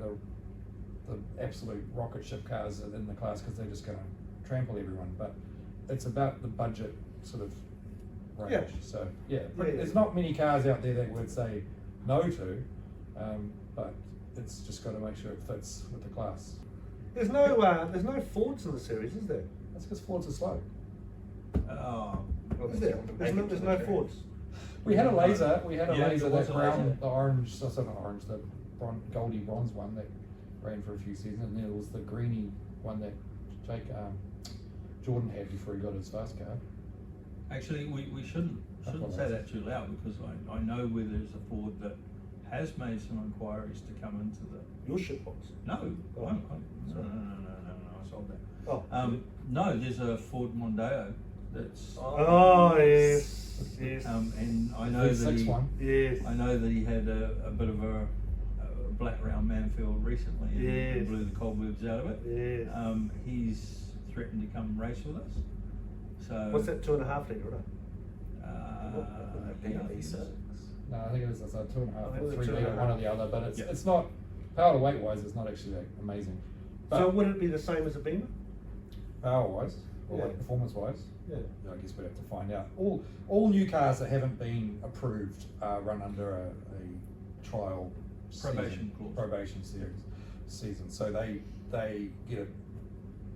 the absolute rocket ship cars in the class, because they're just going to trample everyone. But it's about the budget sort of range. Yeah. So yeah, Yeah. there's not many cars out there that would say no to, but it's just got to make sure it fits with the class. There's no Fords in the series, is there? That's because Fords are slow. Oh, Is there? There's no Fords. We had a laser. We had a Yeah, laser, there was that a brown, laser. the orange, so not orange, the goldy bronze one that ran for a few seasons, and there was the greeny one that Jordan had before he got his fast car. actually, we shouldn't say that too loud, because I know where there's a Ford that has made some inquiries to come into the. Your shitbox. No, Oh. no, I sold that. Oh. No, there's a Ford Mondeo that's. Oh yes, yes. And I The know that V6 he. one. Yes. I know that he had a bit of a black round Manfield recently, and Yes. blew the cobwebs out of it. Yes. He's threatened to come race with us. So. What's that 2.5 litre? Right? A V6. No, I think it's a 2.5 I think or it's 3 a litre, 2.5. one or the other. But Yep. it's not power to weight wise. It's not actually amazing. But So would it be the same as a Beamer? power wise, or Yeah. like performance wise, Yeah. I guess we'd have to find out. All new cars that haven't been approved run under a trial Probation clause. probation season. So they get a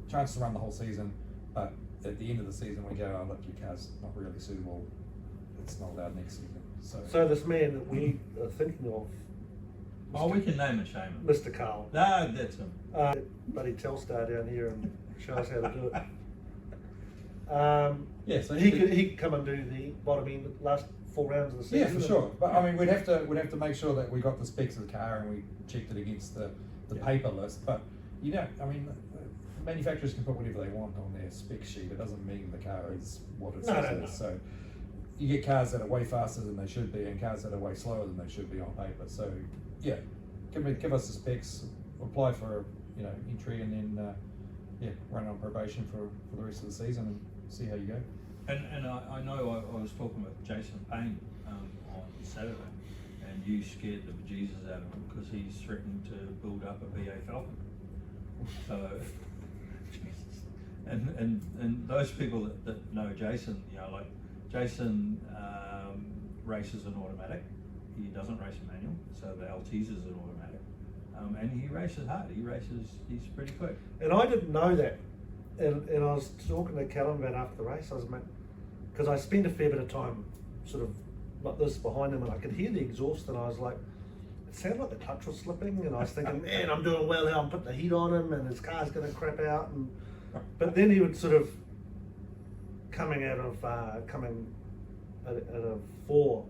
chance to run the whole season, but at the end of the season we go, oh look, your car's not really suitable. It's not allowed next season. So this man that we are thinking of, Oh, we can name and shame him. Mr. Carl, No, that's him. buddy Telstar down here and show us how to do it. Yeah, so he could come and do the bottoming the last 4 rounds of the season. yeah, for sure. But I mean, we'd have to make sure that we got the specs of the car and we checked it against the paper list. But you don't. I mean, manufacturers can put whatever they want on their spec sheet. It doesn't mean the car is what it says it is. So you get cars that are way faster than they should be, and cars that are way slower than they should be on paper. So yeah, give us the specs, apply for entry, and then run on probation for the rest of the season and see how you go. And I know I was talking with Jason Payne on Saturday, and you scared the bejesus out of him because he's threatening to build up a BA Falcon. So, and those people that know Jason, like Jason races an automatic. He doesn't race a manual, so the LT's is an automatic, and he races hard. He's pretty quick. And I didn't know that. And I was talking to Callum about after the race. I was because I spent a fair bit of time sort of like this behind him, and I could hear the exhaust, and I was like, it sounded like the clutch was slipping, and I was thinking, man, I'm doing well here. I'm putting the heat on him, and his car's going to crap out. But then he would sort of coming at a 4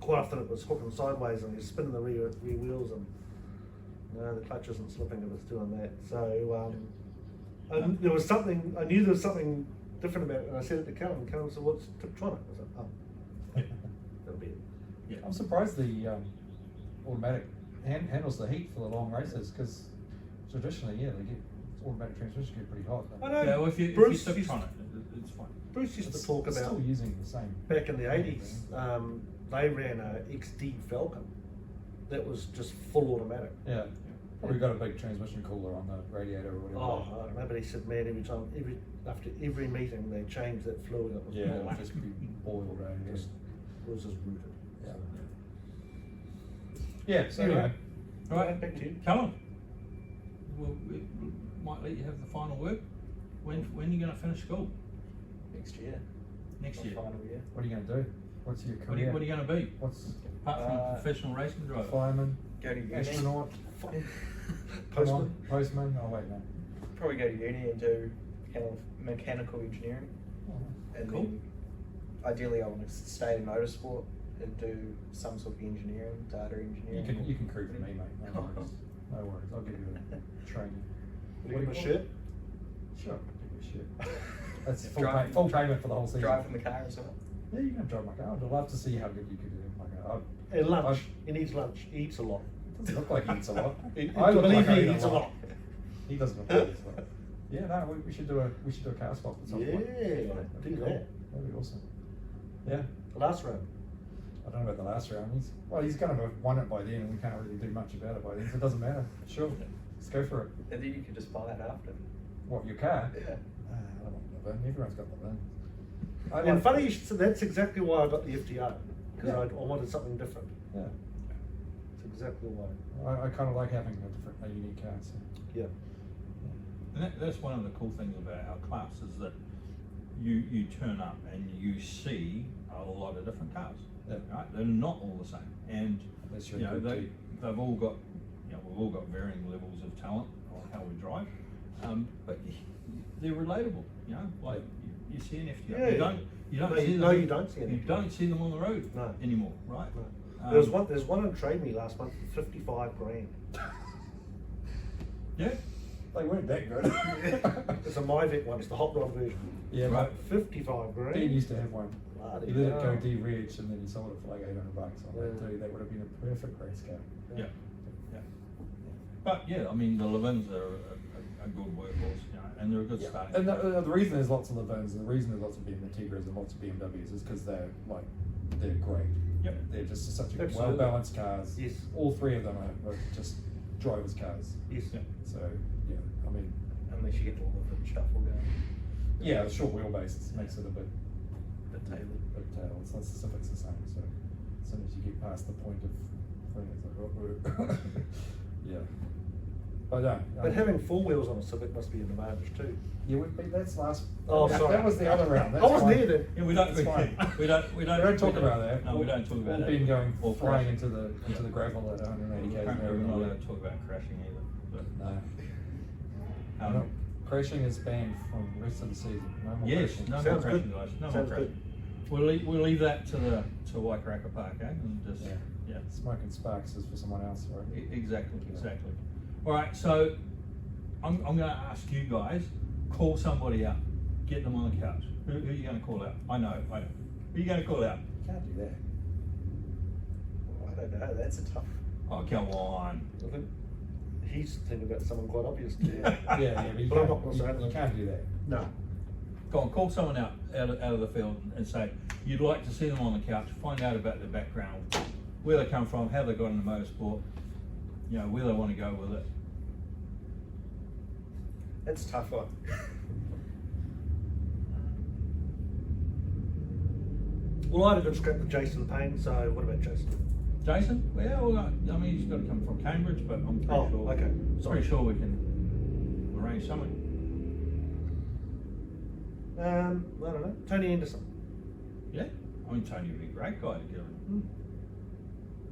quite often it was hooking sideways, and he's spinning the rear wheels, and no, the clutch isn't slipping if it's doing that. So and there was something, I knew there was something different about it, and I said it to Callum, and Callum said, what's Tiptronic? I said, oh, that'll be it. Yeah. I'm surprised the automatic handles the heat for the long races, because traditionally, they get automatic transmissions get pretty hot. I know. Yeah, well, if you Bruce Tiptronic, used- it's fine. Bruce used It's to talk it's about, still using the same. back in the 80s, they ran a XD Falcon that was just full automatic. Yeah. Probably got a big transmission cooler on the radiator or whatever. Oh, I don't know, but he said, man, after every meeting they changed that fluid. It was Yeah, it'll black. just be boiled out. It was just rooted. Yeah. So. Yeah, so anyway. All right, Back to you. Callum. We might let you have the final word. When are you going to finish school? Next year. Next year. Final year. What are you going to do? What's your What are you career? going to be? What's Apart from professional racing driver. fireman, Go to uni. astronaut, Postman. postman? Oh wait, no. Probably go to uni and do kind of mechanical engineering, and Cool. then ideally I want to stay in motorsport and do some sort of engineering, data engineering. You can creep with me, mate. No worries. No worries. I'll give you a training. Will you give him a shirt? Sure. Give you a shit. That's Drive- full payment for the whole season. Driving the car as well. Yeah, you can drive my car. I'd love to see how good you could do it. My car. And lunch. He needs lunch. He eats a lot. Doesn't look like he eats a lot. Believe me, he eats a lot. He doesn't apply this way. Yeah, no, we should do a car swap at some Yeah, point. do Cool. that. That'd be awesome. Yeah. The last round. I don't know about the last round. He's going to have won it by then, and we can't really do much about it by then, so it doesn't matter. Sure, let's go for it. And then you could just buy it after. What, your car? Yeah. I don't want the VIN. Everyone's got the VIN. And funny, you should say, that's exactly why I got the FTO, because Yeah. I wanted something different. Yeah, That's exactly why. I kind of like having a unique car. So. Yeah. And that's one of the cool things about our class is that you turn up and you see a lot of different cars. Yeah. Right? They're not all the same, and That's you really know good too. they've all got we've all got varying levels of talent on how we drive, but they're relatable. You know, like you see an FTO, Yeah, you don't No, see you- them. no, you don't see You any. don't see them on the road No. anymore, right? No. There's one on Trade Me last month for 55 grand. Yeah. They weren't that good. It's a MyVic one, it's the hot rod version. Yeah, Right. 55 grand. Dan used to have one. Bloody He let it go hell. de-reg and then he sold it for like $800 on that Yeah. too. That would have been a perfect race car. Yeah. Yeah. But yeah, I mean the Levins are a good workhorse, you know, and they're a good starting. And the reason there's lots of Levins and the reason there's lots of BMW Integras and lots of BMWs is because they're great. Yep. They're just such a Absolutely. well-balanced cars. Yes. All three of them are just drivers' cars. Yes. Yeah. So yeah, I mean, Unless you get all of the shuffle going. yeah, the short wheelbase makes it a bit tailored. it's not Civic's the same. So as soon as you get past the point of thing, it's like yeah. But But having four wheels on a Civic must be an advantage too. yeah, that's last. Oh, that, sorry. That was the other round. I That's wasn't fine. here then. Yeah, we don't. It's fine. We don't talk about that. No, we don't talk about that. We've been going Or flying crashing. into the gravel at 180 k's an Apparently hour. we're not allowed to talk about crashing either. No. But, No. Crashing is banned from the rest of the season. No more yes, crashing. no more Sounds crashing, good. guys. No Sounds more crashing. We'll leave that to Waikaraka Park, eh? And just yeah. Smoking sparks is for someone else, right? Exactly. All right, so I'm going to ask you guys, call somebody up, get them on the couch. Who are you going to call out? I know. Who are you going to call out? You can't do that. Well, I don't know, that's a tough. Oh, come on. I think he's thinking about someone quite obvious to you. Yeah, but you But I'm can't, not gonna say you anything. can't do that. No. Go on, call someone out of the field and say you'd like to see them on the couch, find out about their background, where they come from, how they got into motorsport, you know, where they want to go with it. That's a tough one. Well, I had a good scrap with Jason Payne, so what about Jason? Jason? Well, I mean, he's got to come from Cambridge, but I'm pretty Oh, sure. okay. Sorry. Pretty sure we can arrange something. I don't know. Tony Anderson. Yeah, I mean, Tony would be a great guy to get him.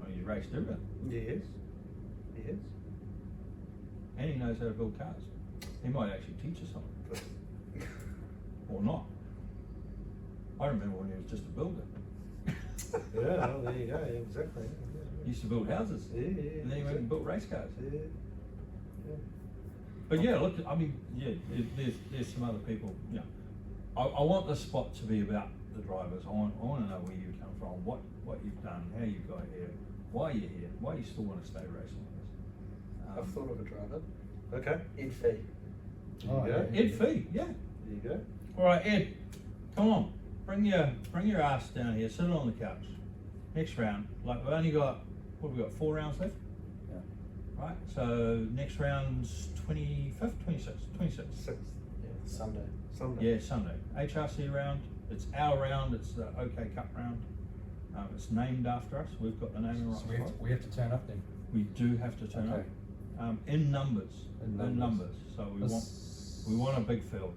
I mean, he raced everything, Yes. Yes. and he knows how to build cars. He might actually teach us something, or not. I remember when he was just a builder. Yeah, well, there you go. Yeah, exactly. He used to build houses, Yeah, and then he went and built race cars. Yeah. But yeah, look, I mean, yeah, there's some other people. You know, I want the spot to be about the drivers. I want to know where you come from, what you've done, how you got here, why you're here, why you still want to stay racing with us. I've thought of a driver. Okay. Ed Fee. Oh, Yeah. yeah. Ed Fee, yeah. There you go. All right, Ed, come on, bring your ass down here, sit on the couch. Next round, like we've only got, what have we got, 4 rounds left? Yeah. Right, so next round's 25th, 26th, 26th. 6th. Yeah, Sunday. Sunday. Yeah, Sunday. HRC round, it's our round, it's the OK Cup round. It's named after us, we've got the naming rights So for it. we have to turn up then. We do have to turn Okay. up, in numbers, In numbers. so we want a big field.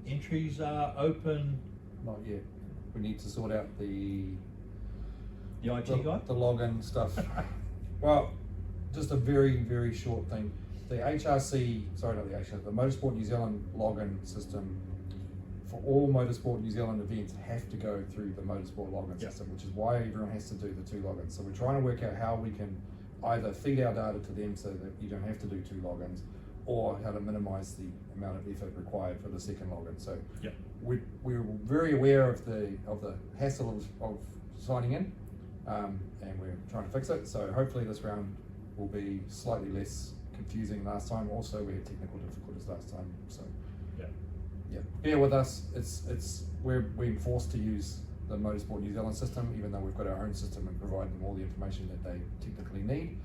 Entries are open, Not yet. We need to sort out the IT guy? the login stuff. Well, just a very, very short thing. The HRC, sorry, not the HRC, the Motorsport New Zealand login system for all Motorsport New Zealand events have to go through the Motorsport login Yeah. system, which is why everyone has to do the 2 logins. So we're trying to work out how we can either feed our data to them so that you don't have to do 2 logins, or how to minimize the amount of effort required for the second login. So Yeah. we're very aware of the hassle of signing in, and we're trying to fix it. So hopefully this round will be slightly less confusing last time. Also, we had technical difficulties last time, so Yeah. bear with us. We're being forced to use the Motorsport New Zealand system, even though we've got our own system and provide them all the information that they technically need.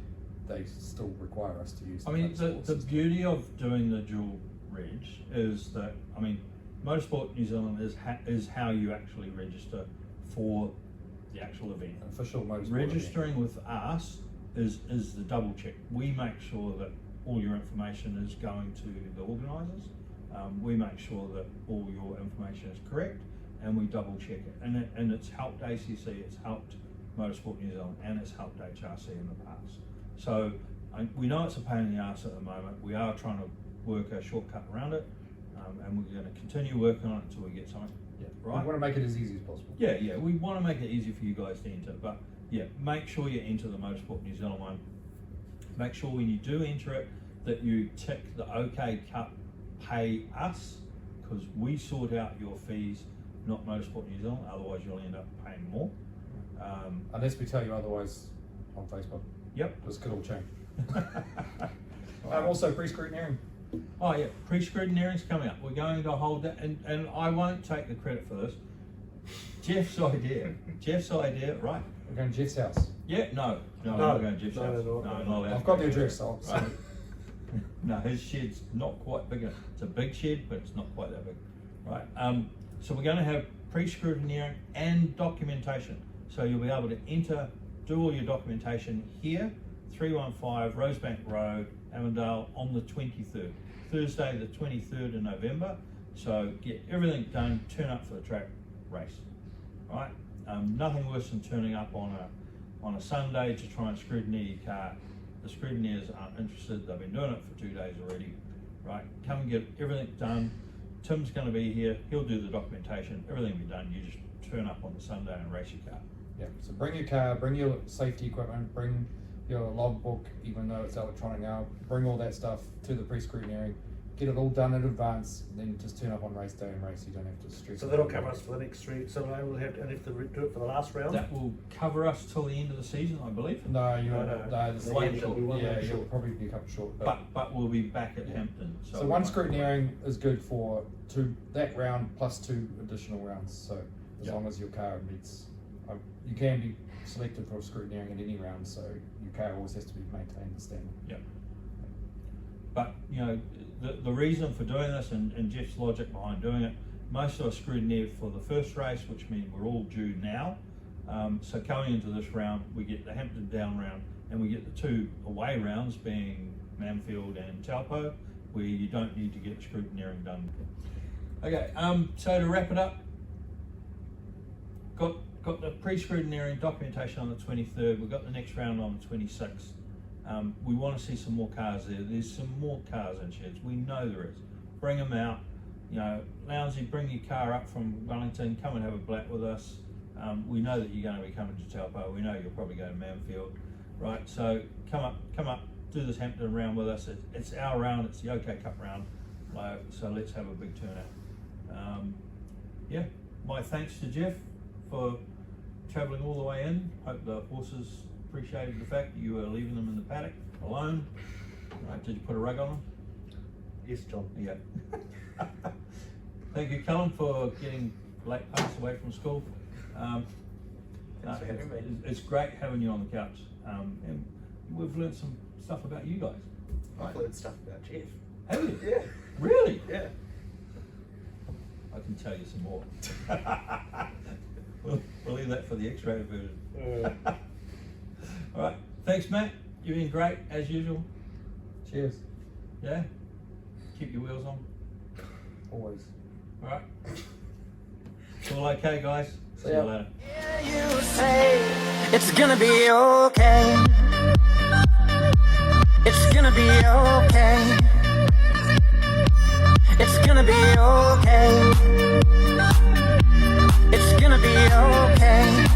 They still require us to use. I mean, Motorsport the system. beauty of doing the dual reg is that, I mean, Motorsport New Zealand is how you actually register for the actual event. Official motorsport Registering with us is the double check. We make sure that all your information is going to the organisers. We make sure that all your information is correct, and we double check it. And it's helped ACC, it's helped Motorsport New Zealand, and it's helped HRC in the past. So we know it's a pain in the ass at the moment. We are trying to work a shortcut around it, and we're going to continue working on it until we get something. Yeah, Right. We want to make it as easy as possible. Yeah, we want to make it easy for you guys to enter, but yeah, make sure you enter the Motorsport New Zealand one. Make sure when you do enter it that you tick the OK Cup pay us, because we sort out your fees, not Motorsport New Zealand, otherwise you'll end up paying more. Unless we tell you otherwise on Facebook. Yep. This could all change. Also, pre-scrutineering. Oh yeah, pre-scrutineering's coming up. We're going to hold that, and I won't take the credit for this. Jeff's idea, right? We're going to Jeff's house. Yeah, no, No, we're not going to Jeff's no, house. no, No, no. not allowed. I've got the address. I'll Right. No, his shed's not quite big enough. It's a big shed, but it's not quite that big, right? So we're going to have pre-scrutineering and documentation. So you'll be able to enter, do all your documentation here, 315 Rosebank Road, Avondale, on the 23rd, Thursday the 23rd of November. So get everything done, turn up for the track, race, right? Nothing worse than turning up on a Sunday to try and scrutineer your car. The scrutineers aren't interested. They've been doing it for 2 days already, right? Come and get everything done. Tim's going to be here. He'll do the documentation. Everything will be done. You just turn up on the Sunday and race your car. Yeah, so bring your car, bring your safety equipment, bring your logbook, even though it's electronic now, bring all that stuff to the pre-scrutineering, get it all done in advance, then just turn up on race day and race. You don't have to stress. So that'll cover us for the next 3. So we'll have to, and if they do it for the last round. That will cover us till the end of the season, I believe. No, No. there's The one end short. will be one Yeah, round you'll short. probably be a couple short. But we'll be back at Hampton. So one scrutineering is good for that round plus 2 additional rounds. So as Yeah. long as your car meets, you can be selected for scrutineering in any round. So your car always has to be maintained the standard. Yep. But you know, the reason for doing this and Jeff's logic behind doing it, most of us scrutineered for the first race, which means we're all due now. So going into this round, we get the Hampton Down round, and we get the 2 away rounds, being Manfield and Taupo, where you don't need to get scrutineering done. Okay, so to wrap it up, got the pre-scrutineering documentation on the 23rd. We've got the next round on the 26th. We want to see some more cars there. There's some more cars in sheds. We know there is. Bring them out. You know, Lounsey, bring your car up from Wellington. Come and have a black with us. We know that you're going to be coming to Taupo. We know you'll probably go to Manfield, right? So come up, do this Hampton round with us. It's our round. It's the OK Cup round. So let's have a big turnout. Yeah, my thanks to Jeff for travelling all the way in. Hope the horses appreciated the fact that you were leaving them in the paddock alone. Right, did you put a rug on them? Yes, John. Yeah. Thank you, Callum, for getting late pass away from school. Thanks for having me. It's great having you on the couch. And we've learned some stuff about you guys. I've learned stuff about Jeff. Have you? Yeah. Really? Yeah. I can tell you some more. we'll leave that for the X-rated version. All right. Thanks, Matt. You've been great, as usual. Cheers. Yeah? Keep your wheels on. Always. All right. It's all okay, guys. See you ya. later. Yeah, you say it's gonna be okay. It's gonna be okay. It's gonna be okay. It's gonna be okay.